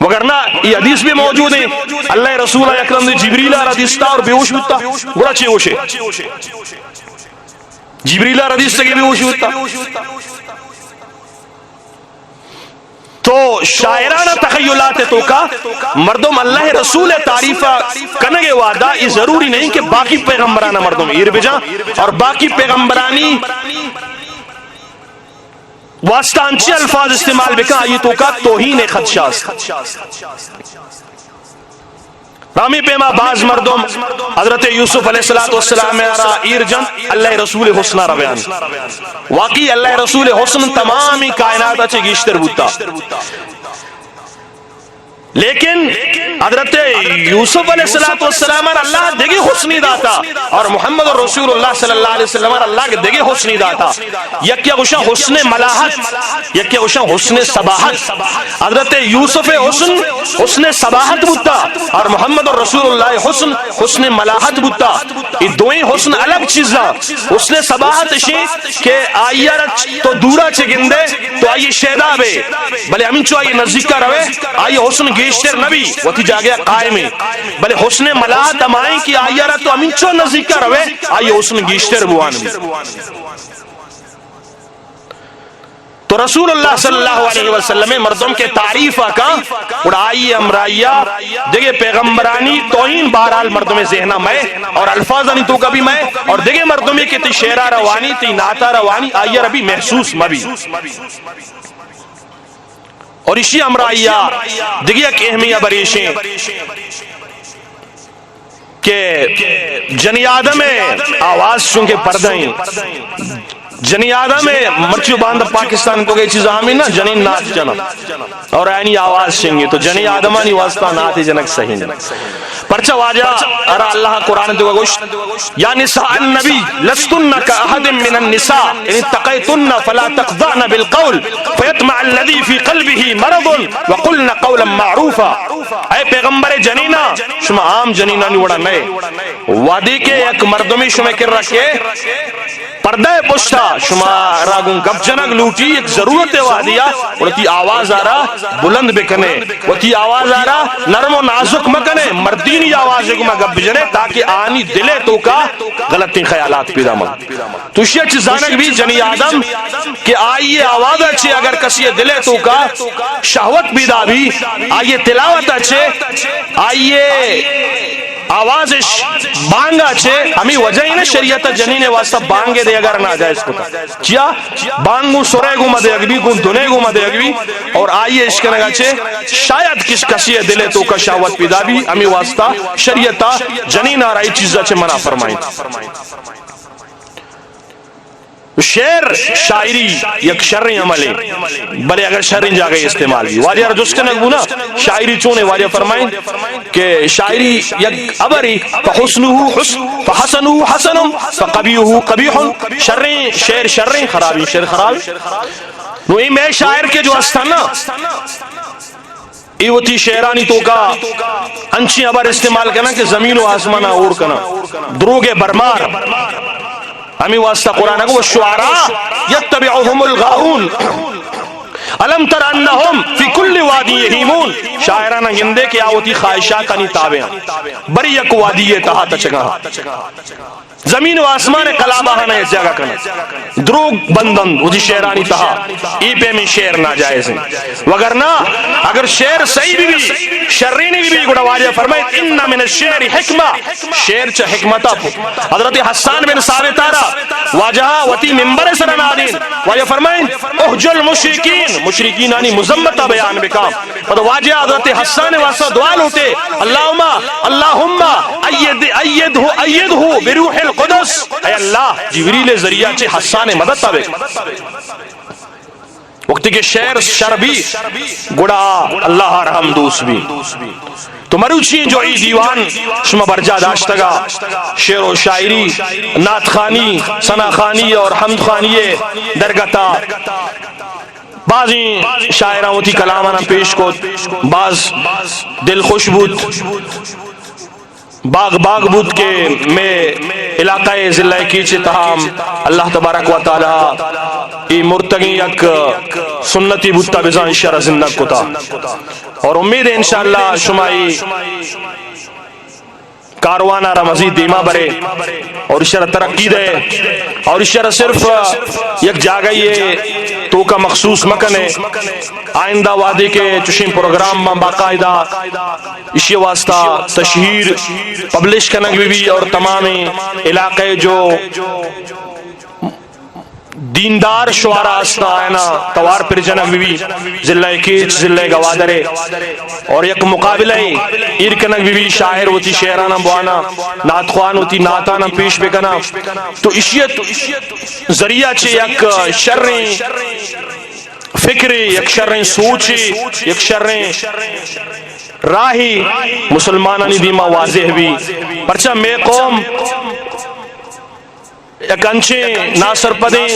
وگرنہ یہ حدیث بھی موجود ہے اللہ رسول اکرم نے جبریل رضیستہ اور بیوش ہوتا گوڑا چھے ہوشے جبریل رضیستہ کے بیوش ہوتا تو شاعرانہ تخیلات تو کا مردم اللہ رسول تعریفہ کنگے وعدہ یہ ضروری نہیں کہ باقی پیغمبرانہ مردم ایر بجا اور باقی پیغمبرانی واسطہ انچے الفاظ استعمال بکا آئی تو کا توہین خدشاز رامی پیما باز مردم حضرت یوسف علیہ السلام میں آرہا ایر جن اللہ رسول حسنہ را بیان واقعی اللہ رسول حسن تمامی کائنات اچھے گیشتر بوتا لیکن حضرت یوسف علیہ السلام اللہ دیگی حسنی داتا اور محمد رسول اللہ صلی اللہ علیہ وسلم اللہ کے دیگی حسنی داتا یکیا غشہ حسن ملاحت یکیا غشہ حسن صباحت حضرت یوسف حسن صباحت بوتا اور محمد رسول اللہ حسن ملاحت بوتا یہ دوئیں حسن الگ چیزاں حسن صباحت شی کہ آئیہ تو دورا چگندے تو آئیے شہدہ بے بلے ہمیں چو آئیے نزدیکہ روے آئیے حسن گیشتر نبی وقتی جا گیا قائمی بلے حسن ملاحت امائیں کی آئیہ رہا تو امین چو نزدیکہ روے آئیے حسن گیشتر بوان بھی تو رسول اللہ صلی اللہ علیہ وسلم مردم کے تعریف کا اڑائی امرائیہ دیکھے پیغمبرانی توہین بہرحال مردم ذہنہ میں اور الفاظانی تو کبھی میں اور دیکھے مردمی کی تی شیرہ روانی تی ناتا روانی آئیے ربی محسوس مبی اور اسی امرائیہ دیکھے ایک اہمیہ بریشیں کہ جنی آدم آواز چونکہ پردائیں جنی آدم مرچو باندھ پاکستان کو گئی چیز آمین نا جنین نات جنا اور اینی آواز شنگی تو جنی آدمانی واسطہ نات جنک صحیح نہیں پرچہ واجہ ارہ اللہ قرآن دو گوشت یا نساء النبی لستن کا احد من النساء ان اتقیتن فلا تقضعن بالقول فیطمع الذی فی قلبه مرض وقلن قولا معروفا اے پیغمبر جنینہ شما عام جنینہ نہیں وڑا نئے وادی کے ایک مردمی شما کر رکھے پردہ پشتا شما راگون گب جنگ لوٹی ایک ضرورت وادیا اور تی آواز آ رہا بلند بکنے وہ تی آواز آ رہا نرم و نازک مکنے مردینی آواز کو میں گب جنے تاکہ آنی دلے تو کا غلطی خیالات پیدا مند تو اسی اچھی زانک بھی جنی آدم کہ آئیے آواز اچھے اگر کسی دلے تو کا شہوت پیدا بھی آئیے تلاوت اچھے آئیے آواز بانگا چھے ہمیں وجہ ہی نا شریعت جنین واسطہ بانگے دے اگر ناجائز کو تھا کیا بانگو سورے گو مدے اگوی گو دنے گو مدے اگوی اور آئیے اشکنگا چھے شاید کس کسی دلے تو کا شاوت پیدا بھی ہمیں واسطہ شریعت جنین آرائی چیزہ چھے منع فرمائیں شعر شاعری یک شرعی عمل ہے بلے اگر شرعی جا گئی استعمال بھی واجہ رجس کے نگو نا شاعری چونے واجہ فرمائیں کہ شاعری یک عبری فحسنو حسنم فقبیہو قبیح شرعی شعر شرعی خرابی شعر خراب نو ای میں شاعر کے جو استانا ایوتی شعرانی تو کا انچی عبر استعمال کرنا کہ زمین و آسمانہ اور کنا دروگ برمار ہمیں واسطہ قرآن کو والشعراء یتبعهم الغاؤون علم تر انہم فی کل وادی یہیمون شاعرانہ گندے کہ آوتی خواہشات انی تابعیں بری یک وادی تہا تچگا زمین و آسمان قلابہ ہاں اس جگہ کنا دروگ بندن وہ دی شعرانی تہا ای پہ میں شعر ناجائز ہیں وگرنہ اگر شعر صحیح بھی شرینی بھی گوڑا واجہ فرمائے انہا من الشعر حکمہ شعر چا حکمتا حضرت حسان بن ثابت آرہ واجہ وطی ممبر سرنادین واجہ فرمائے احجل مشرکین مشرکین آنی مزمتہ بیان بکام واجہ حضرت حسان واسطہ دعا لوٹے اللہم ایدہو بروح القدس اے اللہ جبریل ذریعہ چھے حسان مدد تابے وقتی کہ شعر شر بھی گڑا اللہ رحم دوس بھی تو مروچی جو ای دیوان شما برجا داشتگا شعر و شاعری نات خانی ثنا خانی اور حمد خانی درگتا بعضی شاعران ہوتی کلامانا پیش کو بعض دل خوش بود باغ بود کے میں علاقہ ضلع کیچے تاہم اللہ تبارک و تعالی ای مرتگی یک سنتی بودتا بزان شرع زندگ کو تا اور امید ہے انشاءاللہ شمائی کاروانہ را مزید دیما برے اور اشارہ ترقی دے اور اشارہ صرف یک جاگئی ہے تو کا مخصوص مکن ہے آئندہ وعدے کے چشین پروگرام میں باقاعدہ اسی واسطہ تشہیر پبلش کنگ بھی اور تمام علاقے جو دیندار شعراء اسنا آئینا توار پر جنگ بھی ضلع کیچ ضلع گوادرے اور یک مقابلہ ایرکنگ بھی شاعر ہوتی شعرانہ بوانا نات خوان ہوتی ناتانہ پیش بکنا تو اشیت ذریعہ چھے یک شرعی فکری یک شرعی سوچی یک شرعی راہی مسلمانانی دیما واضح بھی پرچہ میں قوم ایک انچے ناصر پدیں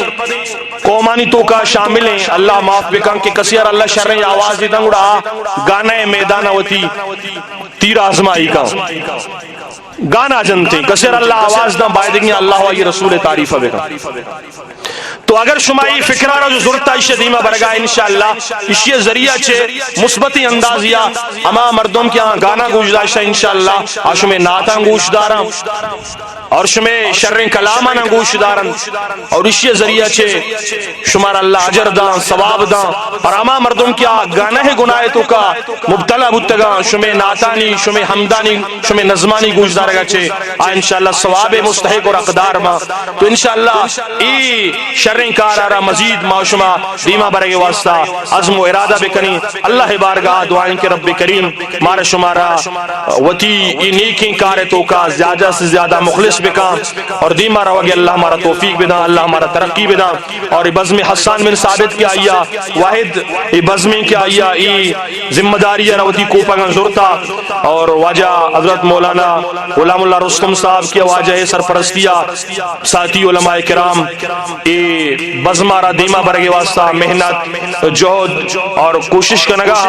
قومانی تو کا شامل ہیں اللہ معاف بکن کہ کسیر اللہ شرعی آواز دیتا گوڑا گانا میدانہ ہوتی تیر آزمائی کا گانا جنتے کسیر اللہ آواز نہ بائے دیں اللہ و یہ رسول تعریف بکن تو اگر شمائی فکرارا جو ضرورت ہے دیما برگا انشاءاللہ اسی ذریعہ چھے مثبتی اندازیا اما مردم کیا گانا گوش داشتا انشاءاللہ آشمیں ناتا گوش دارا اور شمیں شر کلاما نہ گوش دارن اور اسی ذریعہ چھے شمار اللہ عجر دان ثواب دان اور اما مردم کیا گانا ہے گناہ تو کا مبتلا بتگا شمیں ناتانی شمیں حمدانی شمیں نظمانی گوش دارگا چھے انشاءاللہ ثواب مستحق اور اقدار ما تو انشاءاللہ ای شرین کار آرہ مزید معاشمہ دیما برے واسطہ عزم و ارادہ بکنی اللہ بارگاہ دعائیں کہ رب کریم مارا شمارا وتی ای نیکی کار تو کا زیادہ سے زیادہ مخلص بکا اور دیما روگی اللہ ہمارا توفیق بدا اللہ ہمارا ترقی بدا اور بزم حسان بن ثابت کی آئیا واحد ای بزمی کی آئیا ای ذمہ داری روتی کوپنگا زورتا اور واجہ حضرت مولانا غلام اللہ رستم صاحب کی واجہ سرپرستیا ساتھی علماء کرام ای بزمارا دیما برگے واسطہ محنت جہد اور کوشش کنگا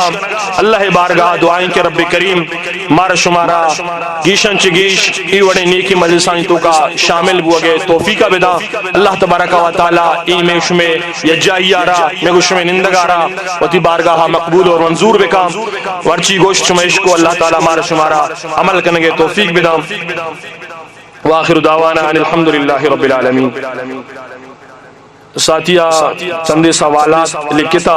اللہ بارگاہ دعائیں کہ رب کریم مارا شمارا گیشن چگیش ای وڑے نیکی مجلسانی تو کا شامل بوگے توفیقہ بدا اللہ تبارک و تعالی ای میں شمیں یجائی آرہ میں شمیں نندگارہ وتی بارگاہ مقبول اور منظور بکا ورچی گوشت شمعش کو اللہ تعالی مارا شمارا عمل کنگے توفیق بدا وآخر دعوانا ان الحمدللہ رب العالمین ساتھیہ چندے سوالات لکھتا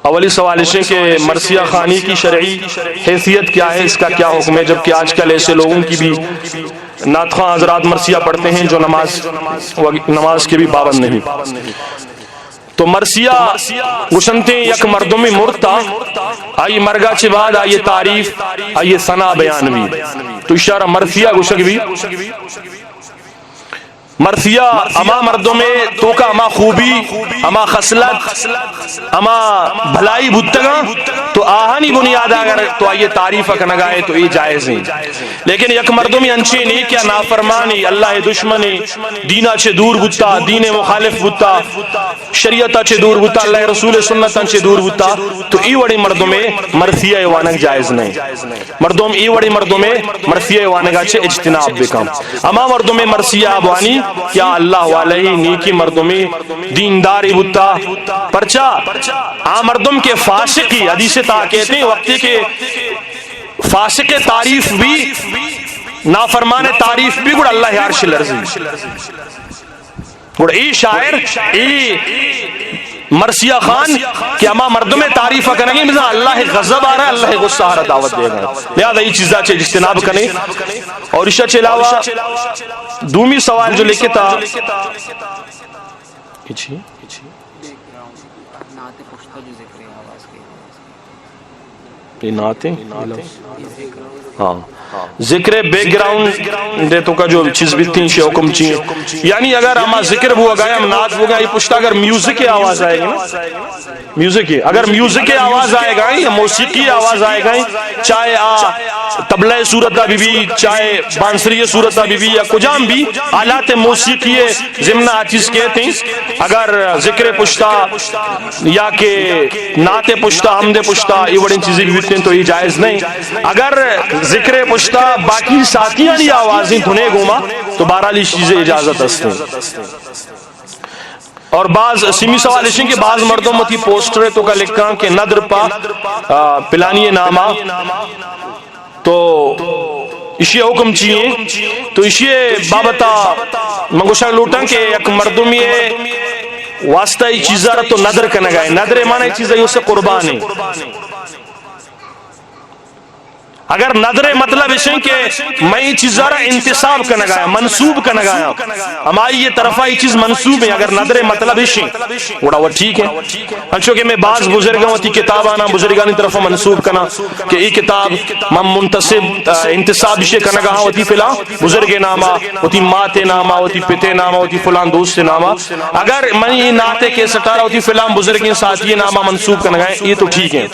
اولی سوال ہے کہ مرثیہ خوانی کی شرعی حیثیت کیا ہے اس کا کیا حکم ہے جبکہ آج کل ایسے لوگوں کی بھی نعت خواں حضرات مرثیہ پڑھتے ہیں جو نماز کے بھی پابند نہیں تو مرثیہ گشنتے یک مردمی مرتا آئی مرگا چھ بعد آئی تعریف آئی ثنا بیان بھی تو اشارہ مرثیہ گشک بھی مرثیہ اما مردوں میں تو کا اما خوبی اما خصلت اما بھلائی بھتگا تو آہانی بنیاد اگر تو آئیے تعریف کنگائے تو یہ جائز نہیں لیکن یک مردوں میں انچے نہیں کیا نافرمانی اللہ دشمنی دینہ چھے دور بھتا دین مخالف بھتا شریعتہ چھے دور بھتا اللہ رسول سنتہ چھے دور بھتا تو ای وڑی مردوں میں مرثیہ ایوانک جائز نہیں مردوں میں ای وڑی مردوں میں مرثیہ ایوانک چھے اجتناب بکم اما مردوں میں مرثیہ آبوانی کیا اللہ والہی نیکی مردوں میں دینداری بھتا پرچا مردم کے فاسقی حدیث تا کہتے ہیں وقتی کے فاسق تعریف بھی نافرمان تعریف بھی گوڑ اللہ عرش لرزی گوڑ ای شاعر ای مرثیہ خان کہ اما مردم تعریف کرنگی مثلا اللہ غضب آ رہا ہے اللہ غصہ آ رہا دعوت دے گا لہذا یہ چیزہ چھے اجتناب کریں اور اس سے علاوہ دومی سوال جو لکھے تھا ہاں ذکر بیک گراؤنڈ دے تو کا جو چیز بھی تین شے حکم چیئے یعنی اگر ہما ذکر بھو گئے ہم ناچ بھو گئے یہ پوچھتا اگر میوزک کی آواز آئے گی نا میوزک کی اگر میوزک کی آواز آئے گا یا موسیقی آواز آئے گا چاہے تبلہ صورتہ بھی چاہے بانسری صورتہ بھی یا کجام بھی آلات موسیقی ضمنہ چیز کہتے ہیں اگر ذکر پوچھتا یا کہ نعت پوچھتا حمد پوچھتا یہ بڑی چیزیں بھی ہوتے ہیں تو یہ جائز نہیں اگر ذکر پوچھتا باقی ساتھیاں دی آوازیں دھنے گوما تو بہرحال اس چیزیں اجازت ہستے ہیں اور بعض سیمی سوال ہے کہ بعض مردوں متی پوسٹر تو کا لکھا کہ ندر پا پلانی نامہ تو اسی حکم چیئے تو اسی بابتا منگوشا لوٹاں کہ ایک مردوں میں واسطہ ہی چیزہ رہا تو ندر کرنے گئے ندر مانا چیزہ یہ اسے قربان ہے اگر نظر مطلب اس ہے کہ میں چیزارہ انتصاب کا نگایا منصوب کا نگایا ہماری یہ طرفہ یہ چیز منصوب ہے اگر نظر مطلب اس ہے وڑا وہ ٹھیک ہے انچو کہ میں بعض بزرگوں تی کتاب آنا بزرگانی طرفہ منصوب کرنا کہ یہ کتاب من منتصب انتصاب اسے کا نگایا ہوتی فلا بزرگ نامہ ہوتی ماتے نامہ ہوتی پتے نامہ ہوتی فلان دوست نامہ اگر میں یہ ناتے کے سٹارہ ہوتی فلان بزرگین ساتھی نامہ منصوب کا نگایا یہ تو ٹھیک ہے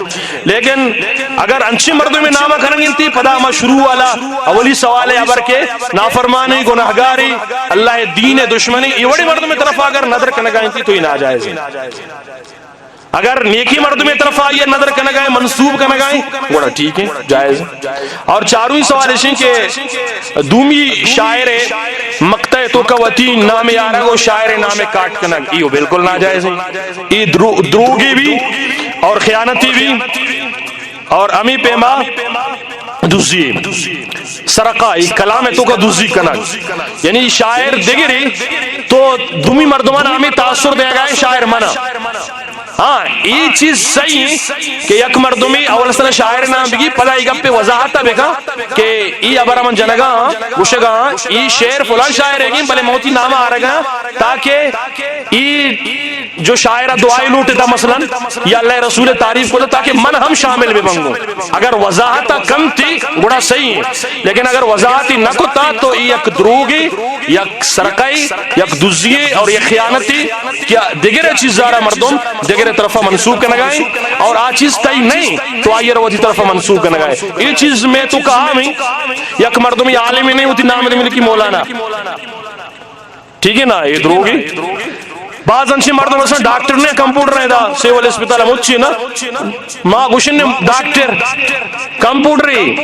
لیکن اگر انچے مردوں میں نامہ کریں انتی پدا ما شروع والا اولی سوال ہے ابر کے نافرمانی گناہگاری اللہ دین دشمنی یہ بڑی مردوں میں طرف اگر نظر کنگائیں تھی تو یہ ناجائز ہے اگر نیکی مردوں میں طرف آئیے نظر کنگائیں منصوب کنگائیں بڑا ٹھیک ہے جائز اور چارویں سوال ہے کہ دومی شاعر ہے مقطع تو کوتی نام یارا کو شاعر نام کاٹ کنک یہ بالکل ناجائز ہے. یہ دروگی بھی اور خیانتی بھی اور امی پیما دوسری سرقہ کلام تو کا دوسری کنک یعنی شاعر دیگری تو دمی مردمان ہمیں تاثر دے گا شاعر منا. ہاں یہ چیز صحیح ہے کہ یک مردمی اول سن شاعر نام بگی پدا ای گپ پہ وضاحت بکا کہ ای ابر من جنگا گوشگا ای شعر فلان شاعر ہے گی بلے موتی نام آ رگا تاکہ ای جو شاعرہ دعائی لوٹے تھا مثلا یا اللہ رسول تعریف کو تھا تاکہ من ہم شامل بھی بنگو. اگر وضاحت کم تھی گڑا صحیح ہے لیکن اگر وضاحتی نہ کتا تو یک دروگی یک سرقائی یک دزیے اور یک خیانتی کیا دیگر چیز زارہ مردم دیگر طرفہ منسوب کرنا گائیں اور آ چیز تئی نہیں تو آئیے روتی طرفہ منسوب کرنا گائیں. یہ چیز میں تو کہا میں یک مردمی عالمی نہیں ہوتی نام ملکی مولانا ٹھیک ہے نا. یہ دروگی بعض انشی مردم مثلا ڈاکٹر نے کمپیوٹر نے دا سیول اسپتال مچی نا ماں گوشن نے ڈاکٹر کمپیوٹری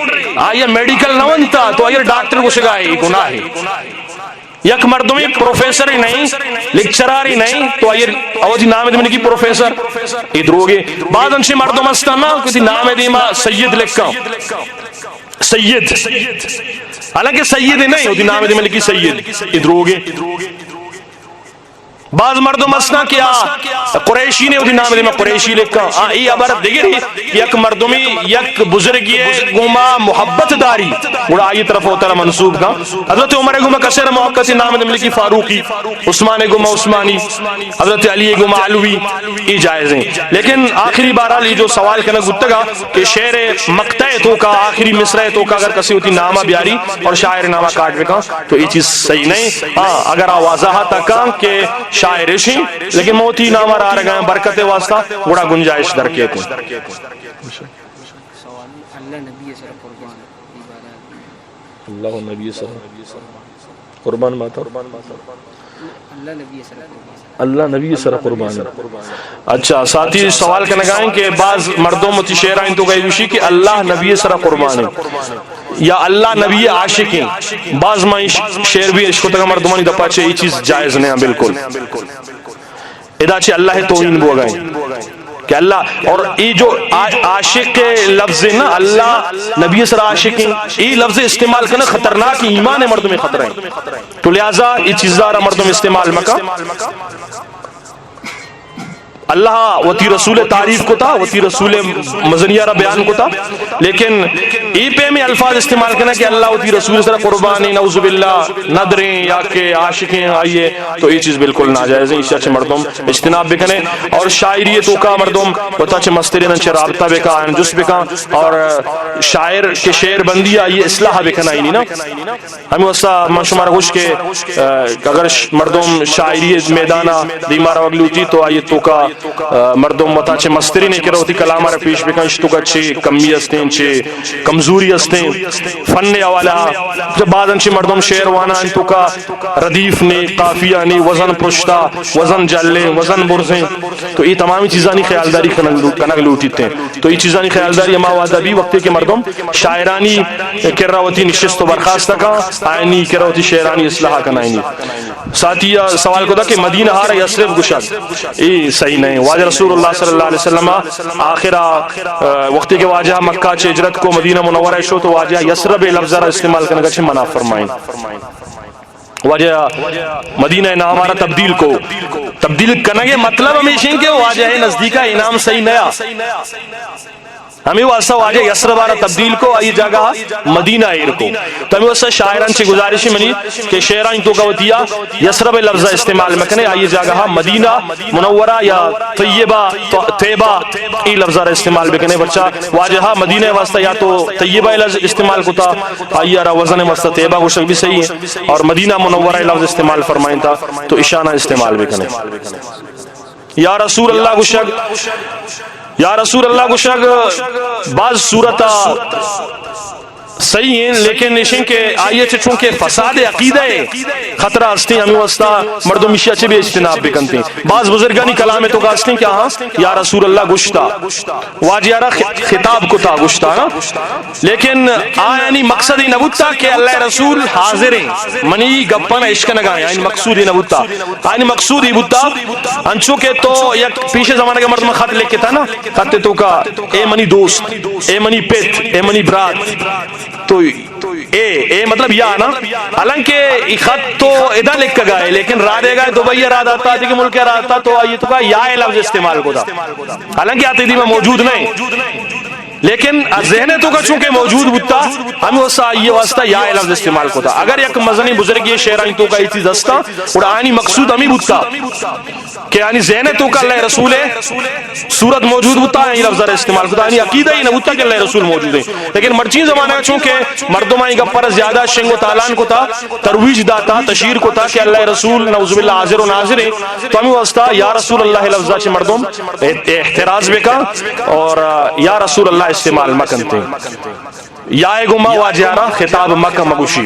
آئیے میڈیکل نہ ونتا تو آئیے ڈاکٹر گوشگا ہے گناہ ہے. یک مردمی پروفیسر ہی نہیں لیکچرار ہی نہیں تو آئیے آوازی نام دیمنے کی پروفیسر ادھر ہوگی. بعض انشی مردم استانا کسی نام دیما سید لکھا سید حالانکہ سید نہیں ہوتی نام دیمنے کی سید ادھر ہوگی. بعض مردم اسنا کیا قریشی نے ہوتی نام دیما قریشی لکھا. ای ابر دیگری یک مردمی یک بزرگی گوما محبت داری گوڑا آئی طرف ہوتا ہے منصوب کا. حضرت عمر گوما کسر محبت نام دیمنے کی فاروقی عثمان گوما عثمانی حضرت علی گوما علوی ای جائز ہیں. لیکن آخری بارحال یہ جو سوال کرنا گتگا کہ شعر مقطع تو کا آخری مصرع تو کا اگر کسی ہوتی نامہ بیاری اور شاعر نامہ کاٹ بکا تو یہ چیز صحیح نہیں. ہاں اگر آوازہ تکا کہ شاعر شی لیکن موتی نام آ رہا ہے برکت واسطہ بڑا گنجائش درکے تھے. اللہ نبی صلی قربان ماتا اللہ نبی سر قربان. اچھا ساتھی سوال کرنے گائیں کہ بعض مردوں متی شعرائیں تو گئی دوشی کہ اللہ نبی سر قربان یا اللہ نبی عاشق ہیں. بعض میں شعر بھی عشق تک مردمانی دپا چھے یہ چیز جائز نہیں بالکل ادا چھے اللہ توہین بو گئے کہ اللہ اور یہ جو عاشق کے لفظ نا اللہ نبی سر عاشق ہیں یہ لفظ استعمال کرنا خطرناک ایمان مردم میں خطرہ ہیں تو لہذا یہ چیزدار مردم استعمال مکا. اللہ وتی رسول تعریف کو تھا وتی رسول مزنیہ را بیان کو تھا لیکن ای پہ میں الفاظ استعمال کرنا کہ اللہ وتی رسول سر قربانی نعوذ باللہ ندریں یا کہ عاشقیں آئیے تو یہ چیز بالکل ناجائز ہے. اس سے مردم اجتناب بکنے اور شاعری تو کا مردم وتا چھ مستری نچ رابطہ بکا انجس بکا اور شاعر کے شعر بندی آئیے اصلاح بکنا ہی نہیں نا. ہمیں وسا شمار خوش کے اگر مردم شاعری میدانہ دیمارا وگلوتی تو آئیے تو کا مردم وطا چھے مستری نہیں کرو تھی کلام آرہ پیش بکنش تو کا چھے کمی استیں چھے کمزوری استیں فن اوالا جب بعد انچے مردم شعر وانا ان تو کا ردیف نے قافیہ نے وزن پرشتا وزن جلے وزن برزیں تو یہ تمامی چیزانی خیالداری کنگ لوٹی تھے. تو یہ چیزانی خیالداری اما وعدہ بھی وقتے کے مردم شاعرانی کر رہوتی نشست و برخاست کا آئینی کر رہوتی شعرانی اصلاح کنائنی. ساتھی سوال کو تھا کہ مدینہ ہارا یسرف گشد یہ صحیح نہیں. واجہ رسول اللہ صلی اللہ علیہ وسلم آخرہ وقتی کے واجہ مکہ چے ہجرت کو مدینہ منورہ شو تو واجہ یسرب لفظ را استعمال کرنے کا چھے منع فرمائیں. واجہ مدینہ نامارہ تبدیل کرنے کے مطلب ہمیشہ کہ واجہ نزدیکہ انعام صحیح نیا ہمیں واسطہ واجہ یسربارہ تبدیل کو آئی جگہ مدینہ ایر کو. تو ہمیں واسطہ شاعران سے گزارشی منی کہ شعران تو کہوتیا یسرب لفظہ استعمال مکنے آئی جگہ مدینہ منورہ یا طیبہ ای لفظہ استعمال بکنے بچہ واجہ مدینہ واسطہ یا تو طیبہ لفظ استعمال کتا آئی آرہ وزن واسطہ طیبہ کو شک بھی صحیح ہے اور مدینہ منورہ لفظ استعمال فرمائیں تھا تو اشانہ استعمال بکنے. یا رسول اللہ کو شک یا رسول اللہ کو شک بعض صورتہ صحیح ہیں، لیکن نشین کے آئیے چونکہ فساد عقیدہ خطرہ ہستی ہمیں واسطہ مردم اشیاء چے بھی اجتناب بھی کنتے ہیں. بعض بزرگانی کلام تو کہاستے ہیں کہ ہاں یا رسول اللہ گشتا واجیارہ خطاب کو تا گشتا نا، لیکن آئینی مقصد ہی نبوتا کہ اللہ رسول حاضر ہیں منی گپن عشق نگائیں، آئین مقصود ہی نبوتا، آئین مقصود ہی بوتا انچو کہ تو یک پیش زمانہ کے مردم خط لکھ کے تھا نا، خط تو کا اے منی دوست، اے منی پیت، اے منی برات، تو اے مطلب یا نا، حالانکہ خط تو ادا لکھ گئے لیکن را دے گئے دبئی اراد آتا ہے کہ ملک اراد آتا تو آئیے تو کا یا لفظ استعمال کو تھا، حالانکہ آتی تھی میں موجود نہیں، لیکن ذہن تو کا چونکہ موجود بتا ہمیں واسطہ یہ واسطہ یا لفظ استعمال کو تھا. اگر یک مزنی بزرگ یہ شعرانی تو کا یہ چیز ہستا اور آئینی مقصود ہمیں بتا کہ یعنی ذہن تو کا اللہ رسول ہے صورت موجود بتا ہے یہ لفظ استعمال کو تھا، یعنی عقیدہ ہی نہ بتا کہ اللہ رسول موجود ہے. لیکن مرچین زمانہ کا چونکہ مردم آئی گپر زیادہ شنگ و تالان کو تھا، ترویج داتا، تشہیر کو تھا کہ اللہ رسول نعوذ باللہ حاضر و ناظر ہے، تو ہمیں واسطہ یا رسول اللہ لفظہ چھ مردم احتراز بکا اور یا رسول اللہ استعمال مکنتے یا گما واجیارہ خطاب مکہ مگوشی.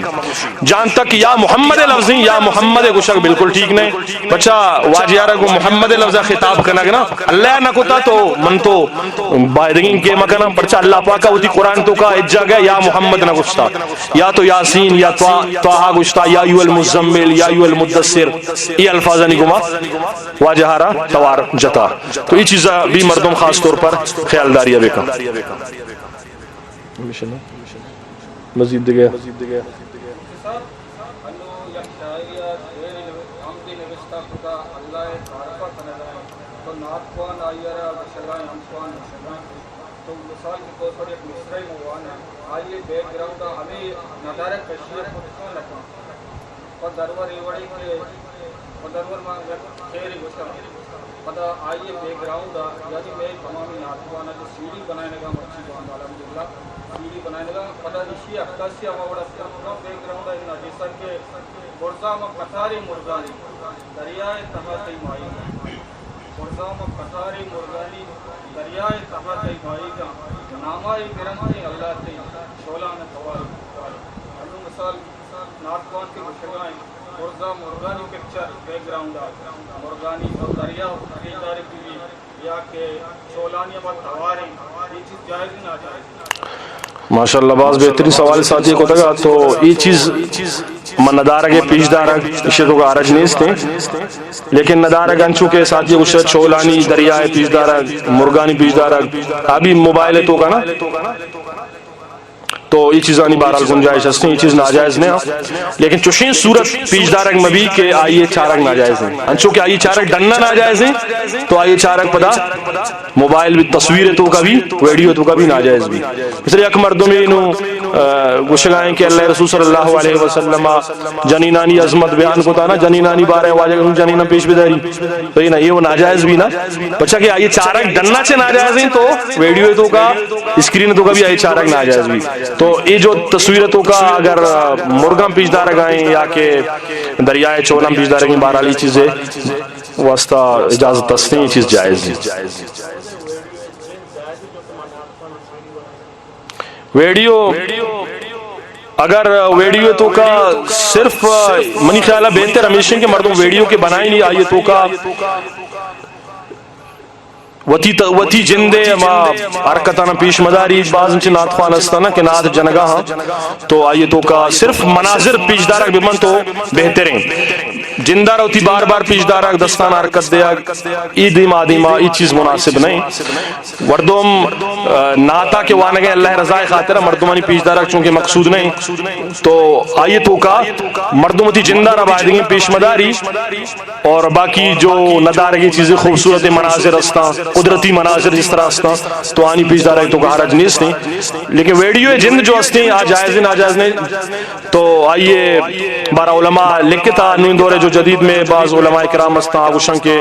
جان تک یا محمد لفظیں یا محمد گشک بالکل ٹھیک نہیں، بچہ واجیارہ کو محمد لفظہ خطاب کرنا گنا اللہ نہ کوتا تو من تو بائدگین کے مکنا پرچہ اللہ پاکا ہوتی قرآن تو کا اجا گیا یا محمد نہ گشتا، یا تو یاسین یا طاہا گشتا یا یو المزمل یا یو المدثر، یہ الفاظ نہیں گما واجیارہ توار جتا. تو یہ چیزہ بھی مردم خاص طور پر خیال داری ہے کا مزید دیگه آئیے بیک گراؤنڈ یعنی میں تمامی ناتوانا جو سی ڈی بنائے گا مرچی بان الحمدللہ سی ڈی بنائے گا پتہ نشی اکاسی ہمارا بیک گراؤنڈ ہے نجیسا کے برزام قطاری مرغانی دریائے تحاتی مائی برزام قطاری مرغانی دریائے تحاتی مائی کا نامائی گرمانی اللہ تی شولان تواری اللہ مثال ناتوان کے مشگائیں برزا مرغانی پکچر بیک گراؤنڈ مرغانی اور دریا خریداری کی یا کہ شولانی اور تواری یہ چیز جائز نہ جائز. ماشاءاللہ بعض بہتری سوال ساتھی کو تگا تو یہ چیز من ندارہ کے پیش دارہ اسے تو کا عرج نیست ہیں، لیکن ندارہ گنچوں کے ساتھی کو شاید شولانی دریائے پیش دارہ مرغانی پیش دارہ ابھی موبائل تو کا نا تو یہ چیزانی بہرحال گنجائش ہستی، یہ چیز ناجائز نہیں، لیکن چوشین صورت پیش دارک مبی کہ آئیے چارک ناجائز ہیں، انچو کہ آئیے چارک ڈننا ناجائز ہیں تو آئیے چارک پدا موبائل بھی تصویر تو کا بھی ویڈیو تو کا بھی ناجائز بھی. اس لیے اک مردم انہوں گوشگائیں کہ اللہ رسول صلی اللہ علیہ وسلم جنینانی عظمت بیان کو تھا نا، جنینانی بارے واجہ جنینہ پیش بداری تو یہ نا یہ وہ ناجائز بھی نا، بچہ کہ آئیے چارک ڈننا چھے ناجائز ہیں تو ویڈیو تو کا اسکرین تو کا بھی آئیے چارک ناجائز بھی. تو یہ جو تصویرتوں کا اگر مرغاں پیش دار گائیں یا کہ دریائے چولم پیش دار گائیں بہرحال چیزیں واسطہ اجازت ہستی، یہ چیز جائز ہے. ویڈیو اگر ویڈیو تو کا صرف منی خیالہ بہتر ہمیشہ کہ مردوں ویڈیو کے بنائیں نہیں آئیے تو کا وتی جندے ما حرکتانا پیش مداری بعض انچے نات خوان استانا کہ نات جنگا ہاں تو آئیے تو کا صرف مناظر پیش دارک بمن تو بہترین جندہ روتی بار بار پیش دارک دستان حرکت دیا ایدیم آدیمہ ای چیز مناسب نہیں. وردوم ناتا کے وانگے اللہ رضای خاطرہ مردمانی پیش دارک چونکہ مقصود نہیں تو آئیے تو کا مردمتی جندہ ربائدگی پیش مداری اور باقی جو ندارگی چیزیں خوبصورت مناظر استان قدرتی مناظر جس طرح استا تو آنی پیش دارہ تو کا حرج نیست نہیں. لیکن ویڈیو جند جو استے ہیں جائز ناجائز نہیں تو آئیے بارہ علماء لکھتا نوین دور جو جدید میں بعض علماء کرام استا آگوشن کے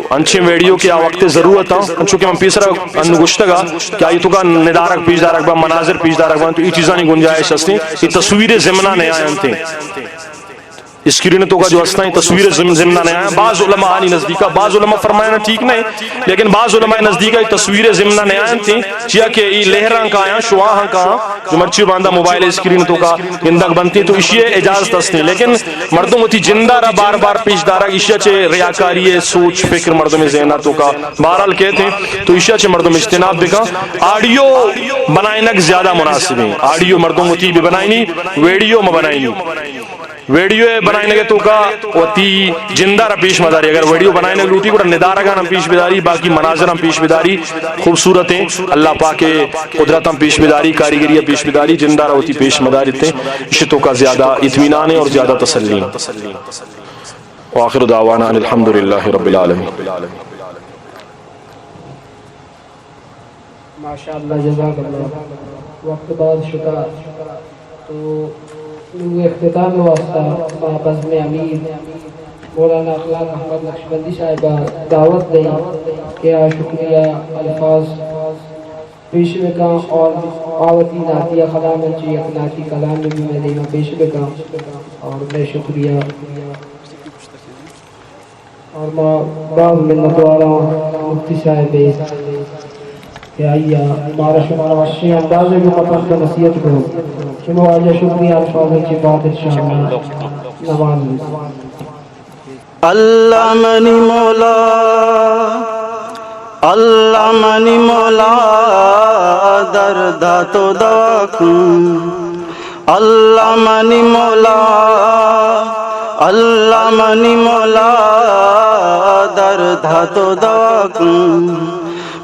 انچے ویڈیو کی وقت ضرورت ہیں چونکہ ہم پیسرہ انگوشتگا کہ آئی تو کا ندارک پیش دارک با مناظر پیش دارک با تو یہ چیزانی گنجائش استے یہ تصویر زمنہ نہیں آئے انتے اسکرین تو کا جو ہستا ہے تصویر ضمنہ نہیں آیا. بعض علماء آنی نزدیکا، بعض علماء فرمایا ٹھیک نہیں، لیکن بعض علماء نزدیکا تصویر ضمنہ نہیں آیا تھی چیا کہ یہ لہراں کا آیا شواہاں کا جو مرچی باندھا موبائل اسکرین تو کا گندگ بنتی تو اشیاء اجازت ہستی، لیکن مردم ہوتی جندہ را بار بار پیش دارا اشیاء چے ریاکاری سوچ فکر مردم ذہناتوں کا بہرحال کہتے ہیں تو اشیاء چے مردم اجتناب دکھا. آڈیو بنائنک زیادہ مناسب ہیں، آڈیو مردم ہوتی بھی بنائنی، ویڈیو میں بنائنی. ویڈیو بنائنے کے تو کا وتی جندہ را پیش مداری، اگر ویڈیو بنائنے لوٹی کو ندارہ کا نم پیش بداری، باقی مناظر ہم پیش بداری خوبصورت ہیں، اللہ پاک کے قدرت ہم پیش بداری، کاریگری پیش بداری، جندہ را ہوتی پیش مداری تھے، اس تو کا زیادہ اطمینان ہے اور زیادہ تسلیم. وآخر دعوانا الحمدللہ رب العالمین. ماشاءاللہ جزاک اللہ. وقت بعد شکر تو اختتام واسطہ بزم امیر مولانا اخلاق احمد نقشبندی صاحبہ دعوت دیں کہ شکریہ الفاظ پیش بکاں اور آوتی نعتیہ کلام چی نعتی کلام میں بھی میں دینا پیش بکاں اور میں شکریہ اور ماں بعض منت والا مفتی صاحب کہ آئیہ ہمارا شمارا وشی اندازے بھی مطلب کا نصیحت کرو چنو آجا شکریہ الفاظ کی بات انشاءاللہ نماز اللہ منی مولا، اللہ منی مولا دردہ تو دوا کن. اللہ منی مولا، اللہ منی مولا دردہ تو دوا کن.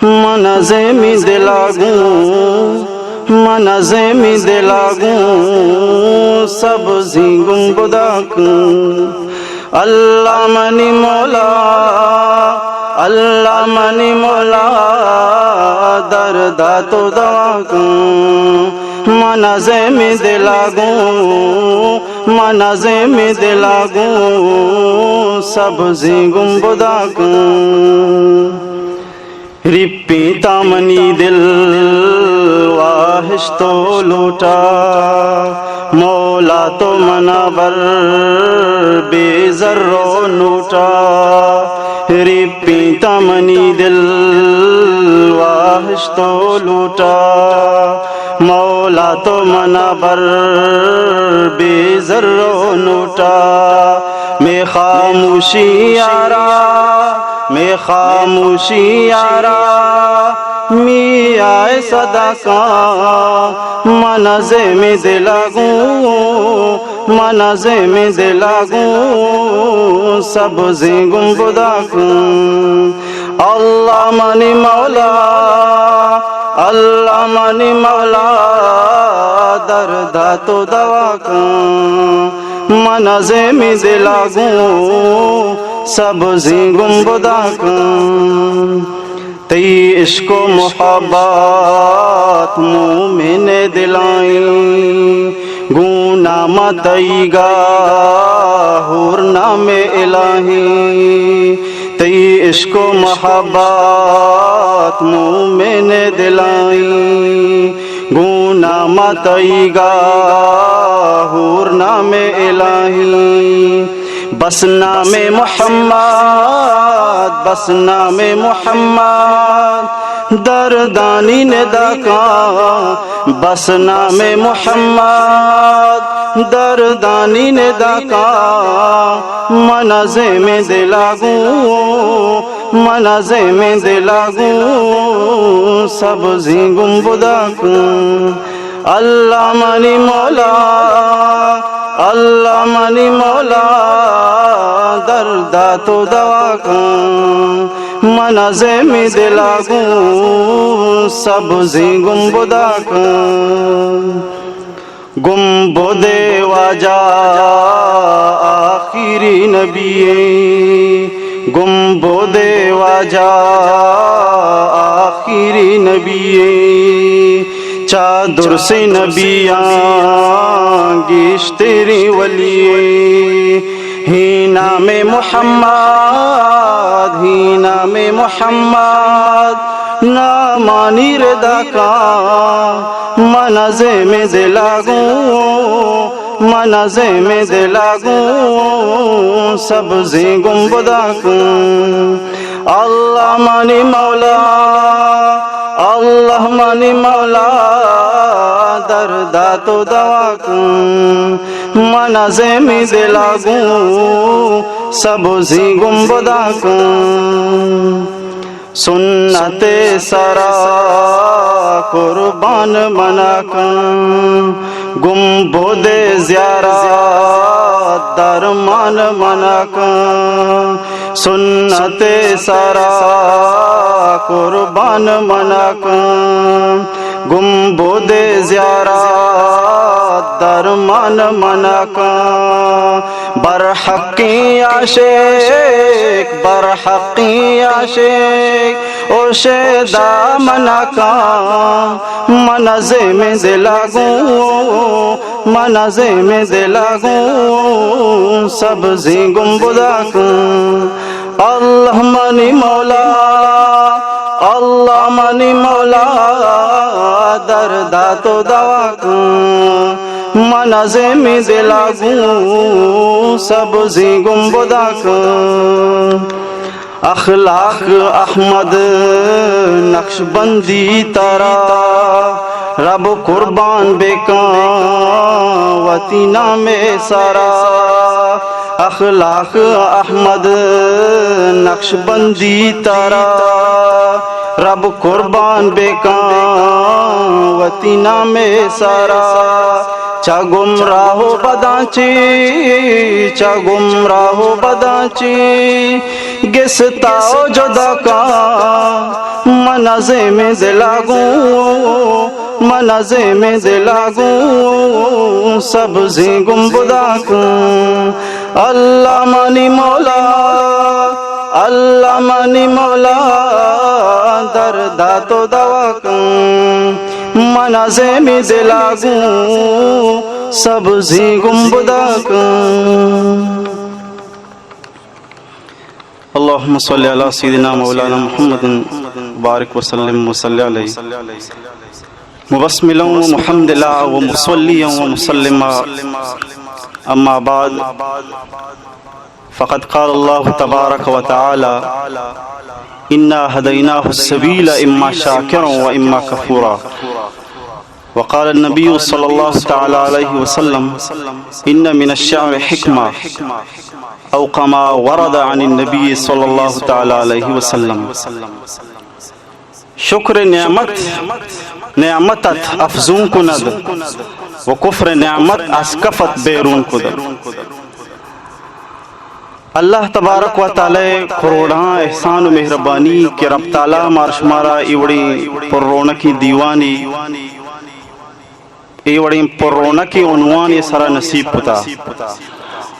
منازے میں دلاگوں، منازے میں دلاگوں سبزی گنبدہ کن. اللہ منی مولا، اللہ منی مولا دردہ تو دوا کن. منازے میں دلاگوں، منازے میں دلاگوں سبزی گنبدہ کن. رپی تامنی دل واہش تو لوٹا، مولا تو منابر بے زر و نوٹا. رپی تامنی دل واہش تو لوٹا، مولا تو منابر بے زر و نوٹا. میں خاموشی آرا، میں خاموشی آرا می آئے صدا کا. منازے میں دلاگوں، منازے میں دلاگوں سبزی گنبدہ کن. اللہ منی مولا، اللہ منی مولا دردہ تو دوا کن. منازے میں دلاگوں سبزی گنبدہ کن. تی عشق و محبت مومن دلائیں، گونا متئی گا حور نام الہی. تی عشق و محبت مومن دلائیں، گونا متئی گا حور نام الہی. بس نام محمد، بس نام محمد دردانی ندا کا. بس نام محمد دردانی ندا کا. منازے میں دلاگوں، منازے میں دلاگوں سبزی گنبدہ کن. اللہ منی مولا، اللہ منی مولا دردہ تو دوا کن. منازے میں دلاگوں سبزی گنبدہ کن. گنبد واجا آخری نبی، گنبد واجا آخری نبی. چادر سے نبیاں گشتری ولی. ہی نام محمد، ہی نام محمد نامانی ردا کا. منازے میں دلاگوں، منازے میں دلاگوں سبزی گنبدہ کن اللہ منی مولا اللہ منی مولا دردات و دوا کن منازے میں دلاگوں سبزی گنبدہ کن سنت سرا قربان بنا کن گنبد زیارت درمان بنا کن سنت سرا قربان بنا کن گنبد زیارت درمان بنا کن برحقی عاشق برحقی عاشق او شیدہ منا کن منازے میں دلاگوں منازے میں دلاگوں سبزی گنبدہ کن اللہ منی مولا اللہ منی مولا دردات و دوا کن منازے میں دلاگوں سبزی گنبدہ کن اخلاق احمد نقش بندی ترا رب قربان بیکان وطینہ میں سارا اخلاق احمد نقش بندی ترا رب قربان بیکان وطینہ میں سارا چا گمراہ بدانچی چا گمراہ بدانچی گستا جدا کا منازے میں دلاگوں منازے میں دلاگوں سبزی گنبدہ کن اللہ منی مولا اللہ منی مولا دردات و دوا کن منازے میں دلاگوں سبزی گنبدہ کن اللہم صلی علی سیدنا مولانا محمد بارک وسلم وصلی علیہ مبسملا و محمدلا و مصلیا و مسلما اما بعد فقد قال اللہ تبارک و تعالی انا ہدیناہ السبیل اما شاکرا و اما کفورا وقال النبی صلی اللہ تعالی علیہ وسلم ان من الشعر حکمہ او کما ورد عن النبی صلی اللہ تعالی علیہ وسلم شکر نعمت نعمتت افزون کند و کفر نعمت از کفت بیرون کند اللہ تبارک و تعالی کروڑاں احسان و مہربانی کہ رب تعالی مارشمارا ایوڑی پر رونقی دیوانی ایوڑی پر رونقی عنوان یہ سارا نصیب کتا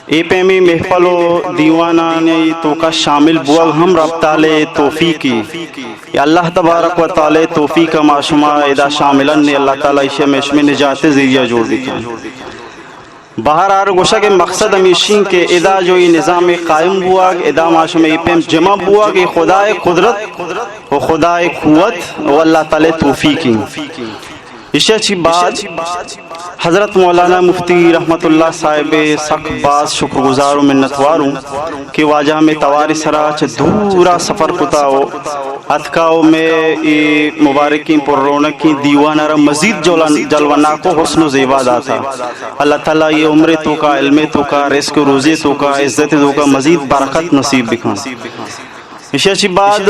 اے پیمی محفل و دیوانانی تو کا شامل بوگ ہم رب تعالی توفیقی یا اللہ تبارک و تعالی توفیق معشمہ ادا شاملن نے اللہ تعالی اسے میں نجات ذریعہ جوڑ دیتا باہر آر گوشہ کے مقصد ہمیشین کے ادا جو یہ نظام قائم ہوا ادا معشمہ یہ پیم جمع ہوا کہ خدا قدرت و خدا قوت و اللہ تعالی توفیقی اسے اچھی بات حضرت مولانا مفتی رحمت اللہ صاحب سخ باز شکر گزار و منتواروں کہ واجہ میں تواری سراچ دورا سفر کتاؤ اتکاؤ میں مبارکی پر رونقی دیوانہ را مزید جلونا کو حسن و زیبا داتا اللہ تعالیٰ یہ عمر تو کا علم تو کا رزق و روزی تو کا عزت تو کا مزید برکت نصیب بکھاں اسے اچھی بات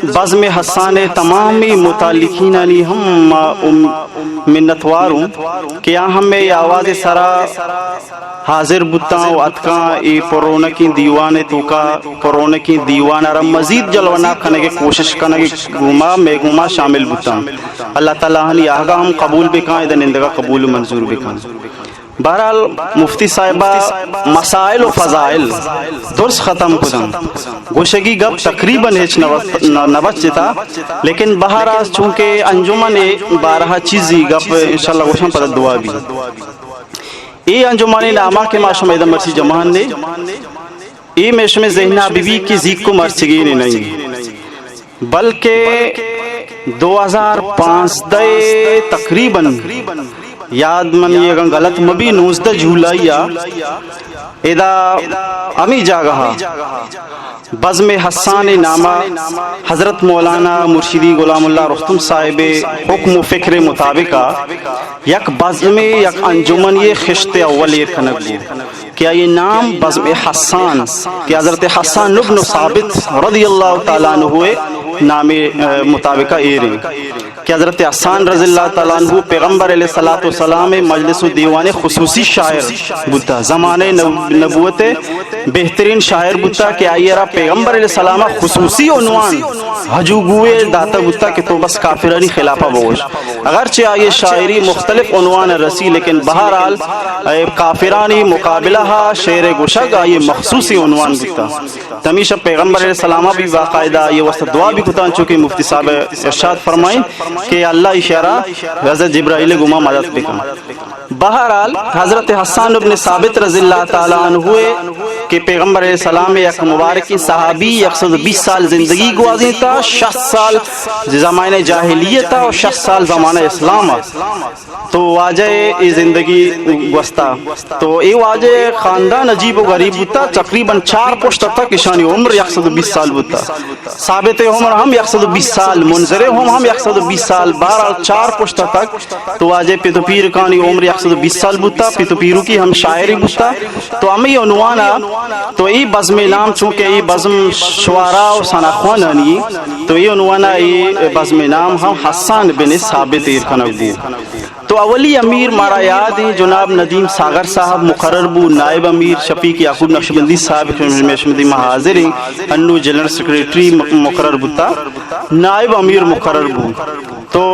بزم حسان تمامی متعلقین علی ہم منتواروں کہ یہاں ہمیں یہ آواز سرا حاضر بتاں و اتکاں ای پرونکی دیوانے تو کا پرونکی دیوانا را مزید جلونا کرنے کے کوشش کرنے کے گما میں گما شامل بتاں اللہ تعالیٰ ہنی آگا ہم قبول بکاں ادھن اندگا قبول منظور بکاں بہرحال مفتی صاحبہ مسائل و فضائل درس ختم کدن گوشگی گب تقریباً ہیچ نبچ جتا لیکن بہرحال چونکہ انجمن بارہا چیزی گب انشاءاللہ گوشن پر دعا بھی ای انجمانی نامہ کے معاشم ایدہ مرسی جمعان نے ای میشم ذہنہ بی بی کی زیگ کو مرسگی نہیں بلکہ 2015 تقریباً یاد منی اگر غلط مبی 19 جولائی ادا امی جاگہا بزم حسان نامہ حضرت مولانا مرشدی غلام اللہ رستم صاحب حکم و فکر مطابقہ یک بزم یک انجمن یہ خشت اول کنگ بود کیا یہ نام بزم حسان کہ حضرت حسان ابن ثابت رضی اللہ تعالیٰ عنہ ہوئے نام مطابقہ ایریں کہ حضرت حسان رضی اللہ تعالیٰ عنہ پیغمبر علیہ السلام مجلس و دیوان خصوصی شاعر بودتا زمانہ نبوت بہترین شاعر بودتا کہ آئیے را پیغمبر علیہ السلام خصوصی عنوان حجو گوئے داتا بودتا کہ تو بس کافرانی خلافہ بوش اگرچہ آئیے شاعری مختلف عنوان رسی لیکن بہرحال کافرانی مقابلہ شعر گشگ آئیے مخصوصی عنوان بودتا تمیشہ پیغمبر علیہ السلام بھی باقاعدہ یہ وسط دعا بھی کتان چونکہ مفتی صاحب ارشاد فرمائیں کہ اللہ اشارہ حضرت جبرائیل گما مدد بکن بہرحال حضرت حسان ابن ثابت رضی اللہ تعالیٰ عنہ ہوئے کہ پیغمبر علیہ السلام یک مبارکی صحابی 120 سال زندگی گوازی تھا 60 سال زمانہ جاہلیت تھا اور 60 سال زمانہ اسلام تو واجہ ای زندگی گوستا تو ای واجہ خاندان عجیب و غریب ہوتا تقریباً 4 پشت تک اشانی عمر 120 سال ہوتا ثابت عمر ہم 120 سال منظر ہم 120 سال بہرحال 4 پشت تک تو واجہ پیتو پیر کانی عمر 120 سال بودتا پیتو پیرو کی ہم شاعری بودتا تو ہمیں عنوانا تو ای بزم نام چونکہ ای بزم شعراء و سناخوان آنی تو ای عنوانا ای بزم نام ہم حسان بن ثابت ایرکنگ بود تو اولی امیر مارا یاد ہے جناب ندیم ساگر صاحب مقرر بو نائب امیر شفیق یعقوب نقشبندی صاحب نقشبندی محاضر انو جنرل سیکریٹری مقرر بوتا نائب امیر مقرر بو تو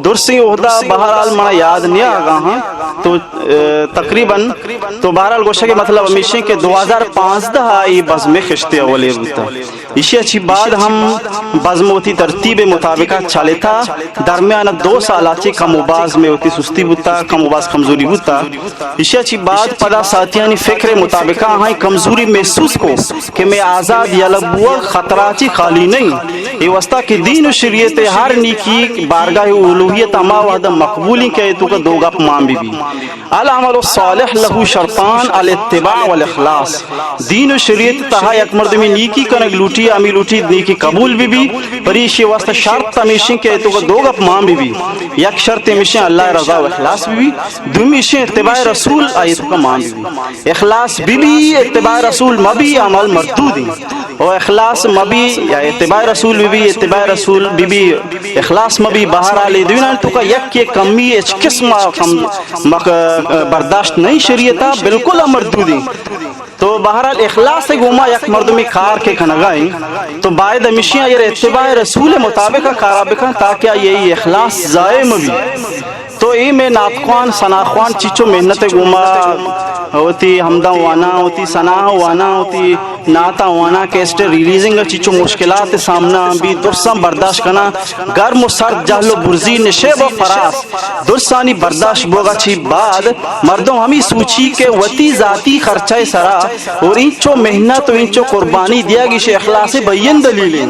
درسی عہدہ بہرحال مانا یاد نہیں آگا ہاں تو تقریباً تو بہرحال گوشہ کے مطلب ہمیشہ کہ 2015 آئی بزم خشتے اولی بوتا اسی اچھی بعد ہم بزم ہوتی ترتیب مطابقہ چالے تھا درمیان 2 سال آچے کم باز میں ہوتی سستی بوتا کم باز کمزوری بوتا اسی اچھی بعد پدا ساتھیانی فکر مطابقہ ہاں کمزوری محسوس کو کہ میں آزاد یا لبوا خطراتی خالی نہیں یہ وسطہ کہ دین و شریعت ہر نیکی بارگاہ الوہیت اما وعدہ مقبولی کہ تو کا دو گپ مان بھی العمل الصالح لہو شرطان الاتباع والاخلاص دین و شریعت تہا یک مرد میں نیکی کنگ لوٹی امی لوٹی نیکی قبول بھی پریشی واسطہ شرط تمیشن کہ تو کا دو گپ مان بھی یک شرط تمیشن اللہ رضا و اخلاص بھی دومیشن اتباع رسول آئی تو کا مان بھی اخلاص بھی اتباع رسول مبی عمل مردودی اور اخلاص مبی یا اتباع رسول بھی اتباع رسول بھی اخلاص مبی بہرحال دینا تو کا یک کے کمی اچ قسم برداشت نہیں شریعتا بالکل مردودی تو بہرحال اخلاص سے گوما یک مردمی کار کے کھنگائیں تو باید ہمیشہ یہ اتباع رسول مطابق کارا بکن تاکہ یہ اخلاص ضائع مبی تو ای میں ناتخوان سناخوان چیچو محنت گوما ہوتی حمدہ وانا ہوتی سناہ وانا ہوتی ناتا وانا کیسٹ ریلیزنگ چیچو مشکلات سامنا بھی درساں برداشت کنا گرم و سرد جہل و برزی نشیب و فراس درسانی برداشت بوگا چی بعد مردوں ہمیں سوچی کہ وتی ذاتی خرچہ سرا اور انچو محنت و انچو قربانی دیا گی شے اخلاص بین دلیلیں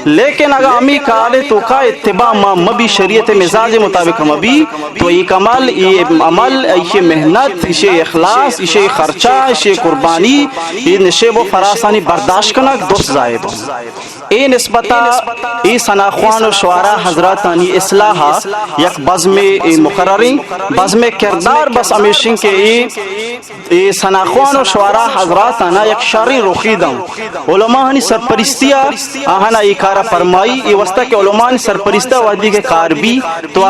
لیکن اگر ہمیں کالے تو کا اتباع مبی شریعت مزاج مطابق مبی تو یہ عمل یہ عمل یہ محنت یہ اخلاص یہ خرچہ یہ قربانی یہ نشیب و فراسانی برداشت کرنا دوست زائب اے نسبتا اے سناخوان و شعراء حضراتانی اصلاحہ یک بزم مقرری بزم کردار بس امیشن کے اے سناخوان و شعراء حضراتانا یک شرعی رخیدہ علماء ہنی سرپرستیا آہنا یہ کارا فرمائی یہ وسطہ کہ علماء سرپرستہ وحدی کے کار بھی تو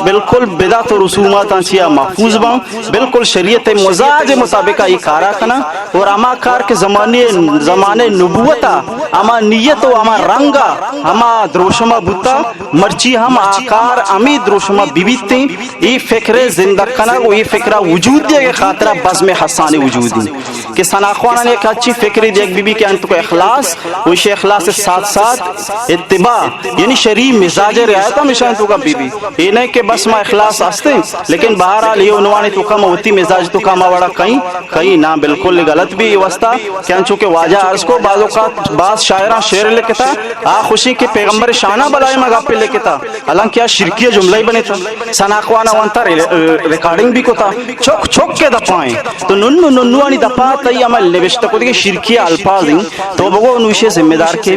بالکل بدعت و رسومات انچیا محفوظ بان بالکل شریعت مزاج مطابقہ یہ کارا کنا اور اما کار کے زمانے نبوتا اما نیت و اما رنگا اما دروشما بوتا مرچی ہم آکار امی دروشما بیبیتے یہ فکر زندہ کنا وہ یہ فکرہ وجود دیا کہ خاطرہ بزم حسانی وجودی کہ ثناخوانا نے ایک اچھی فکری دیکھ بی بی کہ انت کو اخلاص ویشے اخلاص کے ساتھ ساتھ اتباع یعنی شرعی مزاج رعایت ہمیشہ انتو کا بی بی یہ نہیں کہ بس ما اخلاص آستے لیکن بہرحال یہ عنوانی تو کا موتی مزاج تو کا ماوڑا کہیں نہ بالکل غلط بھی یہ وسطہ کہ انچو واجہ عرض کو بعض اوقات بعض شاعران شعر لکھتا خوشی کے پیغمبر شانہ بلائے مگا پہ لکھتا حالانکہ کیا شرکیہ جملہ ہی بنے تھا ثناخوانا وانتا ریکارڈنگ بھی کو تھا چھوک چھوک کے دپائیں تو ننوانی دپا تئی عمل نوشتہ کو دیکھیں شرکیہ الفاظ ہیں تو بگو انوشے ذمہ دار کے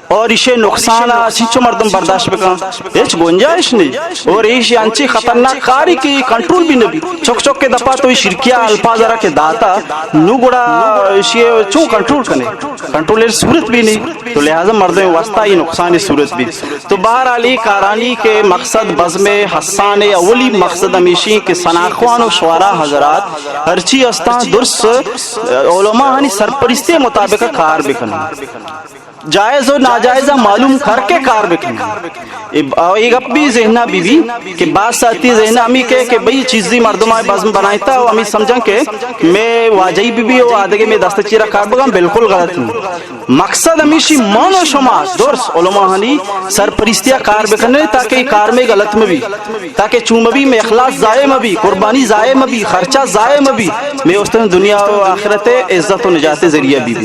اور اسے نقصان چیچو مردم برداشت بکا ایچ گنجائش نہیں اور ایشی انچی خطرناک کاری کی کنٹرول بھی نبی چوک چوک کے دپا تو شرکیہ الفاظ رہا کہ داتا نو گڑا اسے چون کنٹرول کرنے کنٹرول صورت بھی نہیں تو لہذا مردم واسطہ یہ نقصان صورت بھی تو بہرحالی کارانی کے مقصد بزم حسان اولی مقصد ہمیشی کہ ثناخوان و شعراء حضرات ہرچی استان درس علماء ہنی سرپرستی مطابق کار بکنا جائز و ناجائزہ معلوم کر کے کار بکنا ایک اپنی ذہنہ بی بی کہ بعض ساتھی ذہنہ امی کہے کہ بھئی چیزی مردمہ بازم بنائیتا ہو امی سمجھا کہ میں واجہی بی بی ہو آدھگے میں دست چیرہ کار بگا بالکل غلط ہوں مقصد ہمیشی مان و شما درس علماء ہنی سرپرستیہ کار بکنے تاکہ یہ کار میں غلط میں بھی تاکہ چون بھی میں اخلاص ضائع میں بھی قربانی ضائع میں بھی خرچہ ضائع میں بھی میں اس طرح دنیا و آخرت عزت و نجات ذریعہ بھی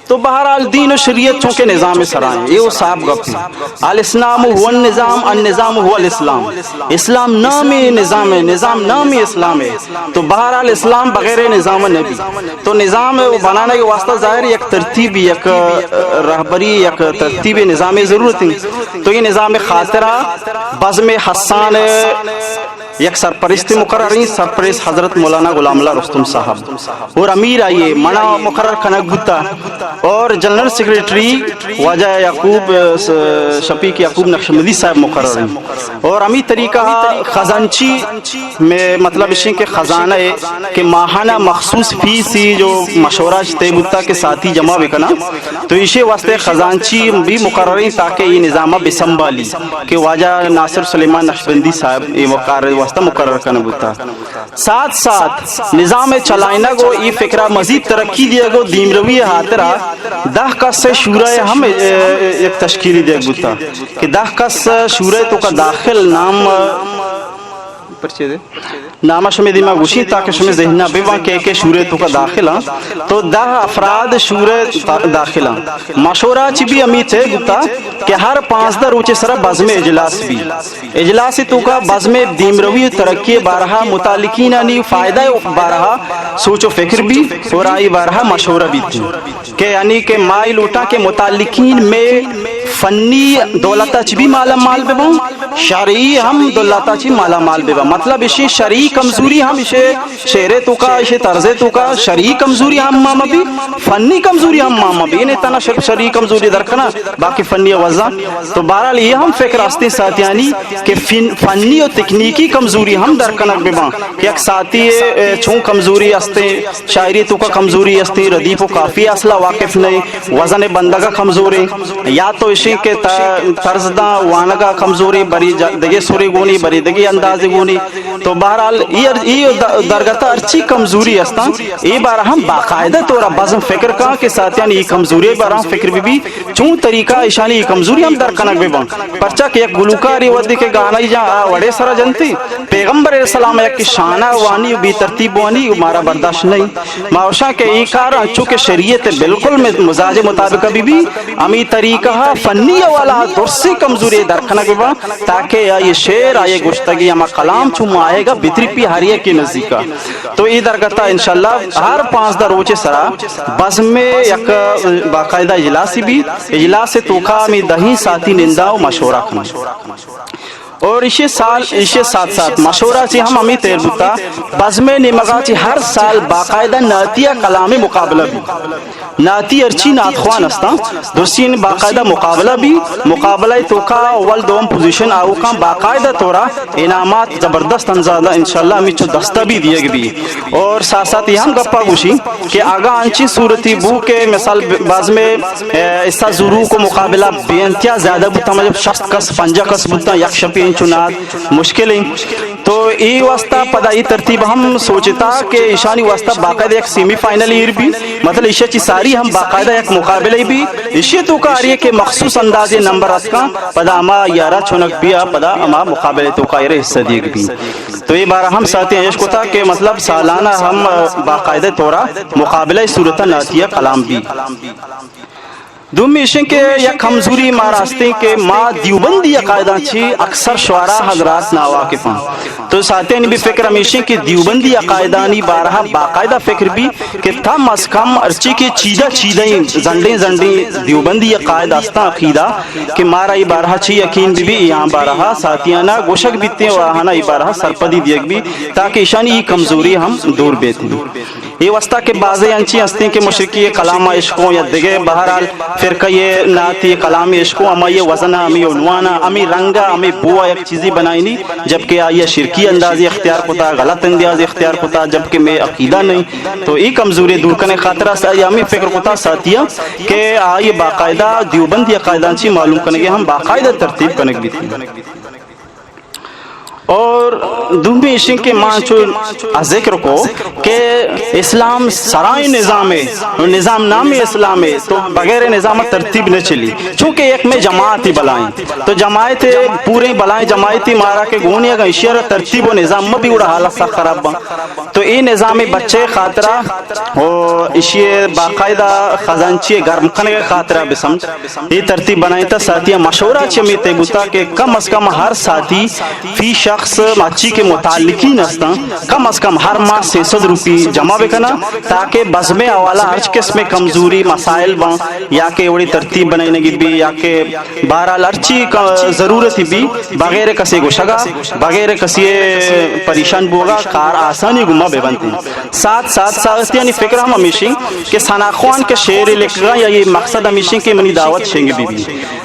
تو بہرحال دین و شریعت چونکہ نظام سرائیں یہ وہ صاحب گپ ہیں الاسلام هو النظام النظام هو الاسلام اسلام نام نظام ہے نظام نام اسلام ہے تو بہرحال اسلام بغیر نظام نبی تو نظام بنانے کے واسطہ ظاہر ایک ترتیب ایک رہبری ایک ترتیب نظام ضرورت ہے تو یہ نظام خاطرہ بزم حسان یک سرپرست مقرر ہیں سرپرست حضرت مولانا غلام اللہ رستم صاحب اور امیر آئیے منا مقرر کنک بتا اور جنرل سیکریٹری واجہ یعقوب شفیق یعقوب نقشبندی صاحب مقرر ہیں اور امی طریقہ خزانچی میں مطلب اسی کہ خزانہ کہ ماہانہ مخصوص فیسی جو مشورہ چتے بتا کے ساتھی جمع بکنا تو اسے واسطے خزانچی بھی مقرر ہیں تاکہ یہ نظامہ بسنبالی کہ واجہ ناصر سلیمان نقشبندی صاحب یہ مقرر کرنا بتا ساتھ ساتھ نظام چلائنہ کو یہ فکرہ مزید ترقی دیا گو دین روی حاضرہ 10 کس سے شورہ ہم ایک تشکیلی دیکھ بتا کہ 10 کس شورہ تو کا داخل نام پرچے دے نامہ شمی دیما گوشی تاکہ شمی ذہنہ بیوان کہ شورے تو کا داخلہ تو 10 افراد شورے داخلہ مشورہ چی بھی امید ہے گتا کہ ہر 15 روچے سرہ بزم اجلاس بھی اجلاسی تو کا بزم دیم روی ترقی بارہا متعلقین آنی فائدہ بارہا سوچ و فکر بھی اور آئی بارہا مشورہ بھی تھی کہ یعنی کہ مائی لوٹا کے متعلقین میں فنی دولتا چی بھی مالا مال بے بہن شرعی ہم دولتا چی مالا مال بے بہن مطلب اسی شرعی کمزوری ہم اسے شعر تو کا اسے طرز تو کا شرعی کمزوری ہم ماما بھی فنی کمزوری ہم ماما بھی انہیں تنا شرعی کمزوری درکنا باقی فنی وضع تو بہرحال یہ ہم فکر آستے ساتھیانی کہ فنی و تکنیکی کمزوری ہم درکنا بے بہن کہ ایک ساتھی چون کمزوری آستے شاعری تو کا کمزوری آستے ردیف و کافی اصلہ واقف نہیں وزن بندگا کمزوری یا تو اسی کے طرزدہ وانگا کمزوری بری دگے سوری گونی بری دگے اندازی گونی تو بہرحال یہ درگتہ ارچی کمزوری استا یہ بارہ ہم باقاعدہ طورا بازم فکر کا کہ ساتھیان یہ کمزوری بارہ فکر بھی چون طریقہ اشانی یہ کمزوری ہم در کنک بھی بان پرچہ کہ ایک گلوکاری ودی کے گانا جہاں وڑے سرا جنتی پیغمبر علیہ السلام ایک کی شانہ وانی بی ترتیب وانی مارا برداشت نہیں ماوشا کہ یہ کار چونکہ شریعت بالکل مزاج مطابق بھی امی طریقہ فنی والا درسی کمزوری در کنک بھی بان تاکہ یہ شعر آئے گشتگی ہما کلام چون آئے گا بطری پی ہریہ کی نزدیکا تو یہ درگتا انشاءاللہ ہر 15 روچے سرا بزم میں یک باقاعدہ اجلاسی بھی اجلاس توکا میں 10 ساتھی نندہ و مشورہ کنا اور اسے ساتھ ساتھ مشورہ چی ہم ہمیں تیر بتا بزم نمگا چی ہر سال باقاعدہ ناتیہ کلامی مقابلہ بھی ناتی ارچی ناتخوان استا درسین باقاعدہ مقابلہ بھی مقابلہ توکا اول دوم پوزیشن آو کا باقاعدہ تورا انعامات زبردست انزادہ انشاءاللہ ہمیں چو دستہ بھی دیے بھی اور ساتھ ساتھ یہ ہم گپا گوشی کہ آگا انچی صورتی بو کے مثال باز میں اسا ضرور کو مقابلہ بینتیا زیادہ بتا مجھب 60 کس 50 کس بتا یک شپی انچونات مشکل ہیں تو یہ واسطہ پدا یہ ترتیب ہم سوچتا کہ ایشانی واسطہ باقاعدہ ایک سیمی فائنل ایئر بھی مطلب ایشیا چی ساری ہم باقاعدہ ایک مقابلے بھی ایشیا تو کا آرہی ہے کہ مخصوص اندازے نمبر اس کا پدا اما یارہ چونک بیا پدا اما مقابلے تو کا آرہی حصہ دیگ بھی تو یہ بارہ ہم ساتھ ہیں عشق تھا کہ مطلب سالانہ ہم باقاعدہ طورہ مقابلہ صورتہ ناتیہ کلام بھی دومی اشن کے یا کمزوری ماراستے کہ ما دیوبندی عقائدہ چھی اکثر شعراء حضرات ناواقف ہیں تو ساتھ ہیں بھی فکر ہمیشن کہ دیوبندی عقائدانی بارہا باقاعدہ فکر بھی کہ تھا از کم ارچی کے چیدیں زنڈیں دیوبندی عقائد آستہ عقیدہ کہ مارا یہ بارہا چھی یقین بھی یہاں بارہا ساتھیانا گوشک بیتے ہیں وہانا یہ بارہا سرپدی دیکھ بھی تاکہ اشانی یہ کمزوری ہم دور بیتے ہیں یہ واسطہ کہ بعضی انچی ہستی کہ مشرکی کلام عشقوں یا دیگے بہرحال فرقہ یہ ناتی کلام عشقوں اما یہ وزنہ امی عنوانہ امی رنگہ امی بوا ایک چیزی بنائی نہیں جبکہ آئیے شرکی اندازی اختیار کتا غلط اندازی اختیار کتا جبکہ میں عقیدہ نہیں تو یہ کمزوری دور کرنے خاطرہ سے امی فکر کتا ساتھیہ کہ آئیے باقاعدہ دیوبندی عقائدہ انچی معلوم کرنے گے ہم باقاعدہ ترتیب کرنے بھی تھی اور دومی اشن کے مانچو ذکر کو کہ اسلام سرائے نظام ہے نظام نامی اسلام ہے تو بغیر نظام ترتیب نہ چلی چونکہ ایک میں جماعتی بلائیں تو جماعت پورے بلائیں جماعتی مارا کے گونی اگر اشیار ترتیب و نظام میں بھی اڑا حالت سا خراب با تو یہ نظام بچے خاطرہ اور اشیاء باقاعدہ خزانچی گرم کھنے کے خاطرہ بسمجھ یہ ترتیب بنائیں تا ساتھیاں مشورہ چمیتے بوتا کہ کم از کم ہر ساتھی فی شخص مچی کے متعلقین ہستا کم از کم ہر ماہ 600 روپی جمع بکنا تاکہ بزم حوالہ ہر قسم کمزوری مسائل بان یا کہ وڑی ترتیب بنائیں گی بھی یا کہ بہرحال ہرچی ضرورت بھی بغیر کسی گوشگا بغیر کسی پریشان بوگا کار آسانی گمہ بے بنتے ہیں ساتھ یعنی فکر ہم ہمیشہ کہ ثناخوان کے شعر لکھ گا یا یہ مقصد ہمیشہ کہ منی دعوت شنگ بی بی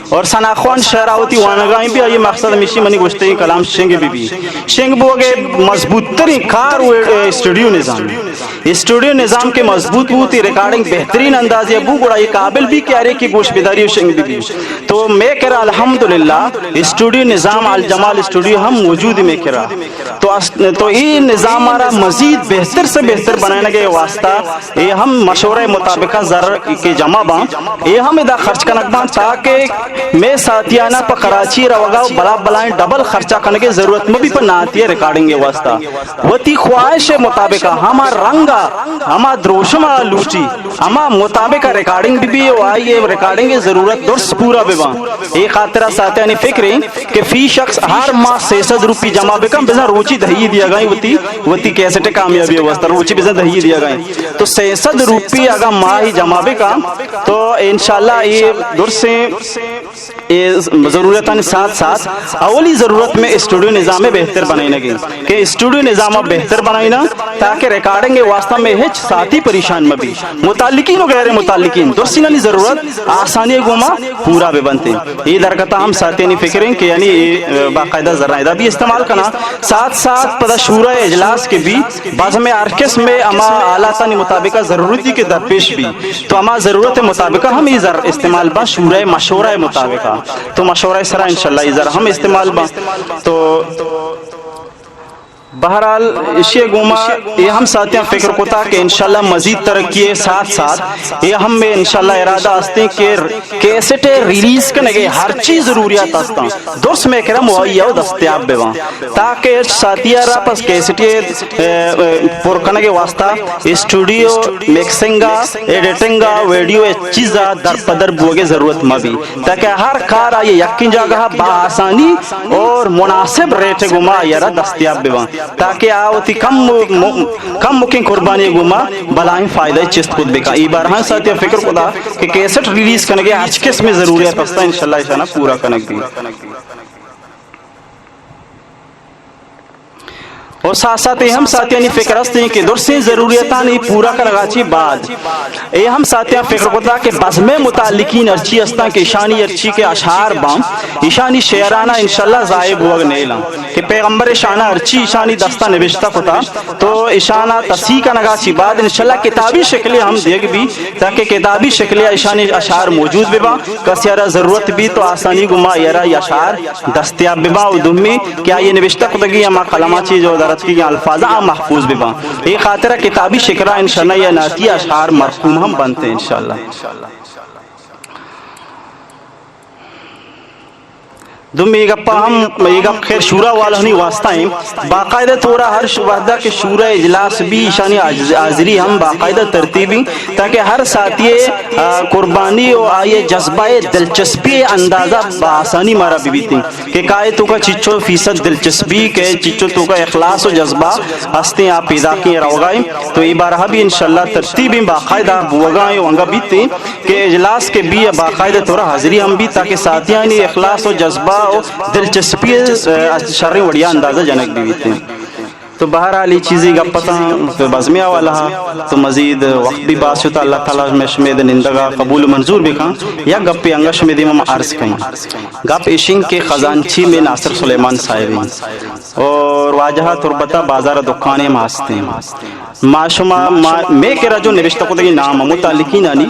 اور ثناخوان شعراوتی وانگائیں بھی یہ مقصد ہمیشہ منی گوشتے ہیں کلام شنگ بی بی شنگ بوگے مضبوط ترین کار اسٹوڈیو نظام کے مضبوط ہوتی ریکارڈنگ بہترین اندازی ابو گوڑا یہ قابل بھی کہ آرے کی گوش بیداری و شنگ بی تو میں کرا الحمدللہ اسٹوڈیو نظام الجمال اسٹوڈیو ہم موجود میں کرا تو یہ نظام ہمارا مزید بہتر سے بہتر بنانے کے واسطہ یہ ہم مشورہ مطابقہ زر کے جمع بان یہ ہم ادا خرچ کنک بان تاکہ میں ساتھیانہ پا کراچی روگا بلا بلائیں ڈبل خرچہ کرنے کے ضرورت میں بھی پر نہ آتی ہے ریکارڈنگ کے واسطہ وتی خواہش مطابقہ ہما رنگا ہما دروشما لوچی ہما مطابقہ ریکارڈنگ بھی آئی ہے ریکارڈنگ کی ضرورت درس پورا بیوان ایک خاطرہ ساتھیانی فکریں کہ فی شخص ہر ماہ 600 روپی جمع بکم بزن روچی دہی دیا گئیں وتی کیسے کامیابی واسطہ روچی بزن دہی دیا گئیں تو 600 روپی اگر ماہ ہی جمع بکم تو انشاءاللہ یہ درسیں ضرورتان ساتھ ساتھ اولی ضرورت میں اسٹوڈیو نظام بہتر بنائی لگی کہ اسٹوڈیو نظام بہتر بنائی نا تاکہ ریکارڈنگ کے واسطہ میں ہچ ساتھی پریشان میں بھی متعلقین و غیر متعلقین درسینانی ضرورت آسانی گوما پورا بے بنتے یہ درکتا ہم ساتھینی فکریں کہ یعنی باقاعدہ ذرائدہ بھی استعمال کرنا ساتھ ساتھ پدا شورہ اجلاس کے بھی بعض میں ارکس میں اما آلاتانی مطابقہ ضرورتی کے درپیش بھی تو اما ضرورت مطابقہ ہم یہ ذر استعمال با شورہ مشورہ مطابقہ تو مشورہ سرا انشاءاللہ یہ ذرا ہم استعمال با تو بہرحال اسی گوما یہ ہم ساتھیاں فکر کو تھا کہ انشاءاللہ مزید ترقی ساتھ ساتھ یہ ہم میں انشاءاللہ ارادہ آستے کہ کیسٹ ریلیز کرنے گئے ہر چیز ضروریات آستا درست میں کرم وہی دستیاب بیوان تاکہ ساتھیہ را پس کیسٹ پر کرنے کے واسطہ اسٹوڈیو مکسنگا ایڈیٹنگا ویڈیو چیزا در پدر بوگے ضرورت مبی تاکہ ہر کار آئے یقین جاگہ بآسانی اور مناسب ریٹ گما یہ دستیاب بیوان تاکہ آوتی کم مکین قربانی گوما بلائیں فائدہ چست خود بکا ای بارہاں ساتھ یہ فکر خدا کہ کیسٹ ریلیز کرنے گے آج کس میں ضروریات پستا انشاءاللہ اشانہ پورا کرنے گی اور ساتھ ساتھ ہم ساتھیانی فکر ہستے ہیں کہ درسیں ضروریتانی پورا کرگاچی بعد ہم ساتھیاں فکر کرتا کہ بزم متعلقین ارچی ہستاں کہ ایشانی ارچی کے اشعار بام ایشانی شعرانہ انشاءاللہ ضائب ہوگ نیلا کہ پیغمبر شانہ ارچی ایشانی دستہ نوشتہ کتا تو ایشانہ تصحیح کا نگاچی بعد انشاءاللہ کتابی شکلیں ہم دیکھ بھی تاکہ کتابی شکلیں ایشانی اشعار موجود ببا کسی ارہ ضرورت بھی تو آسانی گما یرہ یہ اشعار دستیاب ببا و دمی کیا یہ نوشتہ کتگی اما کلماچی جو درت کی الفاظہ محفوظ ببا یہ خاطرہ کتابی شکرہ انشاءاللہ یہ ناتی اشعار مرقوم ہم بنتے ہیں انشاءاللہ. دم یہ گپا ہم یہ گپ خیر شورا والا نہیں واسطہ ہیں باقاعدہ تورا ہر وحدہ کے شورا اجلاس بھی شانی حاضری ہم باقاعدہ ترتیبی تاکہ ہر ساتھی قربانی اور آئیے جذبہ دلچسپی اندازہ بآسانی مارا بھی بیتی کہ کائے تو کا چچو فیصد دلچسپی کہ چچو تو کا اخلاص و جذبہ ہستے آپ پیدا کی روگائیں تو یہ بارہا بھی انشاءاللہ ترتیبی باقاعدہ بوگائیں وانگا بیتی کہ اجلاس کے بھی باقاعدہ تورا حاضری ہم بھی تاکہ ساتھیاں اخلاص و جذبہ دلچسپی شرعی وڑیا اندازہ جنک بھی ہوتے ہیں. تو بہرحال یہ چیزیں گپتا بزمیہ والا تو مزید وقت بھی باس ہوتا اللہ تعالیٰ میں شمید نندگا قبول منظور بھی کھاں یا گپ انگا شمید امام عرض کھیں گپ ایشنگ کے خزانچی میں ناصر سلیمان صاحب ہیں اور واجہہ تربتہ بازار دکانے ماستے ہیں معاشمہ میں کہہ جو نوشتہ کو دیں نام متعلقین آنی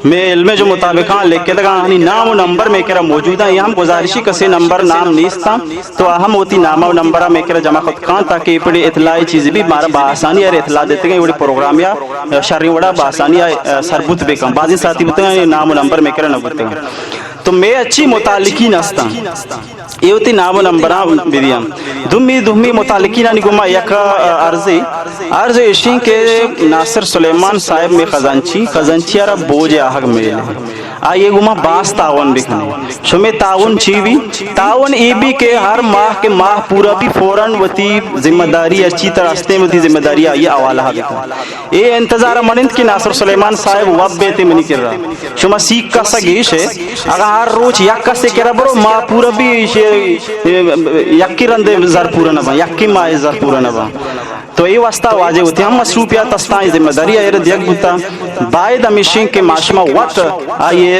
میں علم جو مطابقاں لکھ کے لگا ہنی نام و نمبر میں کہہ موجود ہیں یہ ہم گزارشی کسی نمبر نام نیستا تو اہم ہوتی نامہ و نمبرہ میں کہہ جمع خود کھاں تاکہ پڑی اطلاعی چیزیں بھی مارا بآسانی ہے اطلاع دیتے گئے وڑی پروگرام یا شرعی وڑا بآسانی ہے سربوت بے کم بعضی ساتھی بتائیں یہ نام و نمبر میں کہہ نہ بتتے ہیں تو میں اچھی متعلقین ہستا یہ ہوتی نام و نمبران بیدیم دمی متعلقین نگما یک عرض ایشین کے ناصر سلیمان صاحب میں خزانچی ارہ بوجھ آہگ میلے آئیے گما باس تعاون بکھنے شمی تعاون چیوی تعاون ای بھی کہ ہر ماہ کے ماہ پورا بھی فوراً وطی ذمہ داری اچھی طرح استے میں ذمہ داری آئیے آوالہ بکھنے یہ انتظار منند کی ناصر سلیمان صاحب وب بیتے منی کر رہا شما سیکھ کا سگیش ہے اگر ہر روچ یک کسے کر رہا برو ماہ پورا بھی یکی رندے زر پورا نبا یکی ماہ زر پورا نبا تو یہ واسطہ واجہ ہوتی ہم مصروفیات استائیں ذمہ داری آئیر دیکھ بتا باید ہمیشین کے معاشمہ وقت آئیے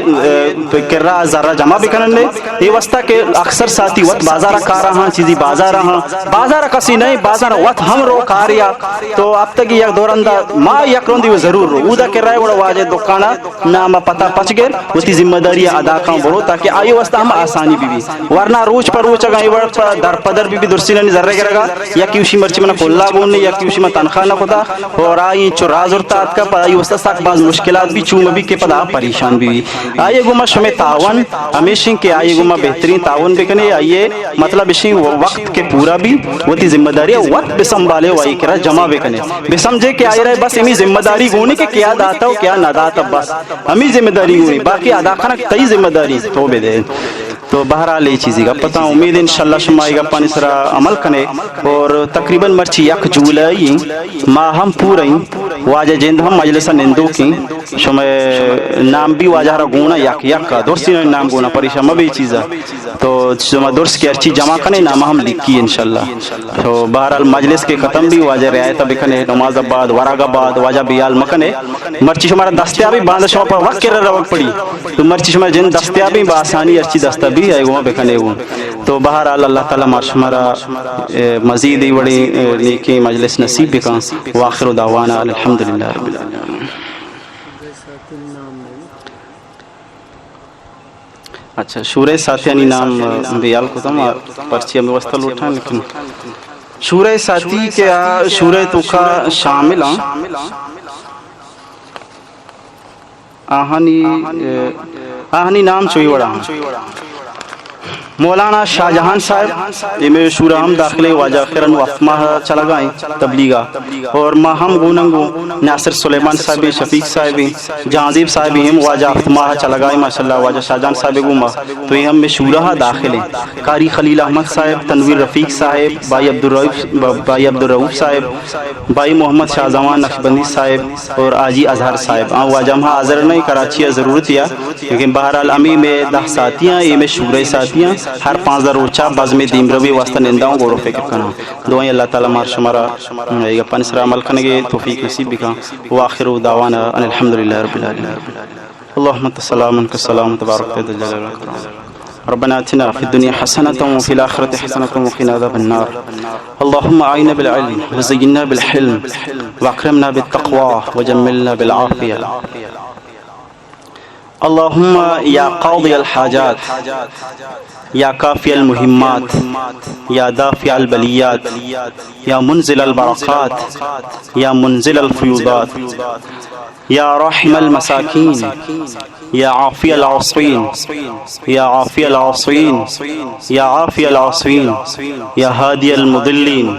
کر رہا ذرہ جمع بھی کرنے یہ واسطہ کہ اکثر ساتھی وقت بازارہ کار رہا چیزی بازارہ کسی نہیں بازارہ وقت ہم رو کاریا تو اب تک یک دورندہ ماں یک روندی وہ ضرور رو اودا کر رہا ہے وڑا واجہ دکانہ نامہ پتہ پچ گئر وہ تی ذمہ داری ادا کام برو تاکہ آئیے واسطہ ہم آسانی بھی ورنہ روچ پر روچ اگا یہ وقت در پدر بھی درسی نہیں ذرہ گرگا یا کیوشی مرچی منہ کھلا گوننے یا کیوشی میں تنخواہ نہ خدا اور آئی چراز اور تات کا آئی وسط ساک بعض مشکلات بھی چوم بھی کے پدا پریشان بھی آئیے گما شمی تعاون ہمیشن کے آئیے گما بہترین تعاون بکنے آئیے مطلب اشین وقت کے پورا بھی وہ تی ذمہ داری وقت بسنبھالے ہو آئی کرا جمع بکنے بسمجھے کہ آئی رہے بس امی ذمہ داری گونے کہ کیا داتا ہو کیا نہ داتا بس ہمیں ذمہ داری گونے باقی ادا کرنا تئی ذمہ داری تو بے دے تو بہرحال یہ چیزی کا پتہ امید انشاءاللہ شمائی گا پانی سرا عمل کنے اور تقریباً مرچی یک جولائی ماہ ہم پوریں واجہ جند ہم مجلسہ نندو کی شمع نام بھی واجہ رہا گونا یک کا درسی نے نام گونا پریشا مبی چیزا تو شمع درس کی ارچی جمع کنے نامہ ہم لکھی انشاءاللہ تو بہرحال مجلس کے ختم بھی واجہ رعایتہ بکنے نماز آباد وراغ آباد واجہ بیال مکنے مرچی شمارا دستیابی باندھ شمع پر وقت کر رہا وقت پڑی تو مرچی شمع جن دستیابی بآسانی ارچی دستیابی ہے وہ بکنے وہ تو بہرحال اللہ تعالیٰ مارشمارا مزید ہی بڑی نیکی مجلس نصیب بکن وآخر دعوانا الحمدللہ رب العالمین. اچھا شورہ ساتھیانی نام بیال کو تم پرچی ہمیں وسطل اٹھائیں لیکن شورہ ساتھی کے شورہ تو کا شامل آہنی نام چوئی وڑا مولانا شاہجہان صاحب یہ میں شورہ ہم داخلے واجہ خیرن وقت ماہ چلا گائیں تبلیغہ اور ماہ ہم گوننگو ناصر سلیمان صاحب شفیق صاحب جہانزیب صاحب ہم واجہ ہفت ماہ چلا گائیں ماشاءاللہ واجہ شاہجہان صاحب گوما تو یہ ہم میں شورہ داخلے قاری خلیل احمد صاحب تنویر رفیق صاحب بھائی عبدالرؤف صاحب بھائی محمد شاہ زمان نقشبندی صاحب اور آجی اظہر صاحب واجہ ہم حاضر نہیں کراچی ضرورت یا لیکن بہرحال امی میں 10 ساتھیاں یہ میں شورہ ساتھیاں ہر 5 روچہ بزم دیم روی واسطہ ننداؤں غور و فکر کرنا دعائیں اللہ تعالیٰ مار شمارا اپن سرا عمل کرنے کے توفیق نصیب بکا وآخر دعوانا ان الحمدللہ رب العالمین اللہم السلام انک السلام تبارک جلال اکرام ربنا اتنا في الدنيا حسنة وفي الآخرة حسنة وقنا عذاب النار اللهم أعنا بالعلم وزينا بالحلم وأكرمنا بالتقوى وجملنا بالعافية اللهم يا قاضي الحاجات يا كافي المهمات يا دافع البليات يا منزل البركات يا منزل الفيوضات يا راحم المساكين يا عافي العاصين يا عافي العاصين يا عافي العاصين يا هادي المضلين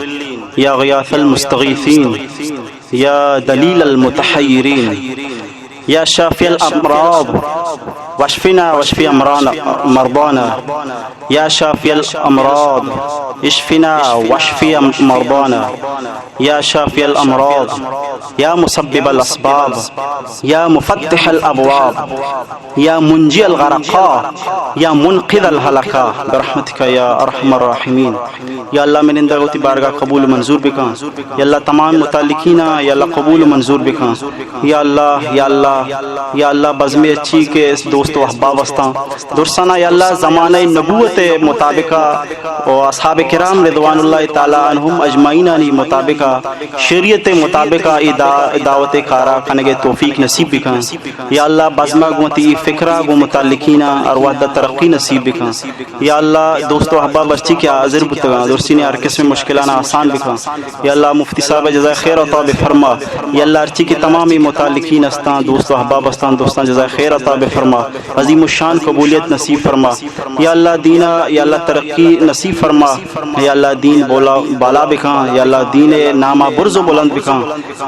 يا غياث المستغيثين يا دليل المتحيرين يا شافي الأمراض واشفنا واشفي مرضانا يا شافي الأمراض اشفنا واشفي مرضانا يا شافي الأمراض يا مسبب الأسباب يا مفتح الأبواب يا منجي الغرقاء يا منقذ الهلكاء برحمتك يا أرحم الراحمين يا الله من اندغوتي بارگاہ قبول منظور بکا یا اللہ تمام متعلقین یا اللہ قبول منظور بکا یا اللہ یا اللہ یا اللہ بزم اچھی کے اس دوست و احباب استاں درسانہ یا اللہ زمانہ نبوت مطابقہ و اصحاب کرام رضوان اللہ تعالی عنہم اجمعینانی مطابقہ شریعت مطابقہ دعوت کارا کنگے توفیق نصیب بکا یا اللہ بزمہ گوتی فکرہ گو متعلقین ارواح دا ترقی نصیب بکا یا اللہ دوست و احباب اچھی کے حاضر بتگا درسی نے ہر قسم مشکلانہ آسان بکا یا اللہ مفتی صاحب جزائے خیر عطا بفرما یا اللہ ارچی کے تمامی متعلقین استان دوست و احباب استان دوستان جزائے خیر عطا بفرما عظیم الشان قبولیت نصیب فرما یا اللہ دینا یا اللہ ترقی نصیب فرما یا اللہ دین بالا بکا یا اللہ دین نامہ برز و بلند بکا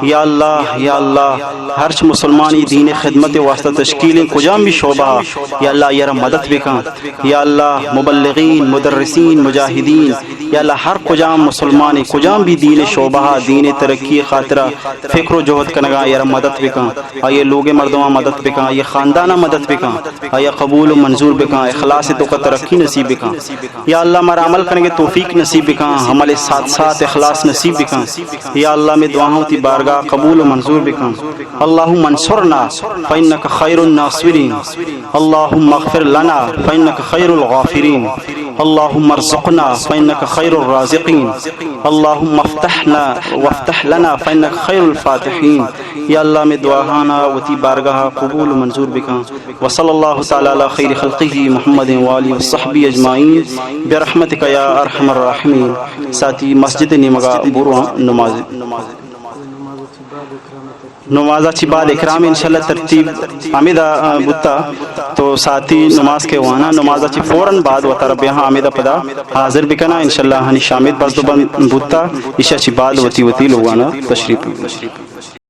یا اللہ ہرچ مسلمانی دین خدمت واسطہ تشکیل کجام بھی شعبہ یا اللہ یرا مدد بکا یا اللہ مبلغین مدرسین مجاہدین یا اللہ ہر کجام مسلمانی کجام بھی دین شعبہ دین ترقی خاطرہ فکر و جہد کنگا یرا مدد بکا آئیے لوگ مردمہ مدد بکا یہ خاندانہ مدد بکا آئیے قبول و منظور بکا اخلاص تو کا ترقی نصیب بکا یا اللہ ہمارا عمل کرنے کے توفیق نصیب بکا ہمارے ساتھ ساتھ اخلاص نصیب بکا یا اللہ میں دعاؤں تی بارگاہ قبول و منظور بکا اللہم انصرنا فإنک خیر الناصرین اللہم اغفر لنا فإنک خیر الغافرین اللہم ارزقنا فإنک خیر الرازقین اللہم افتحنا وافتح لنا فإنک خیر الفاتحین یا اللہ میں دعاہانا وتی بارگاہ قبول و منظور بکا وصلی اللہ تعالی علی خیر خلقہ محمد والی وصحبی اجمعین برحمتک یا ارحم الراحمین ساتھی مسجد نمگا بروان نمازہ چی بعد اکرام انشاءاللہ ترتیب آمیدہ بتا تو ساتھی نماز کے وانا نمازہ چی فوراً بعد و طرف یہاں آمیدہ پدا حاضر بکنا انشاءاللہ ہنی شامد بس دو بتا عشاء چی بعد وتی لوگانا تشریف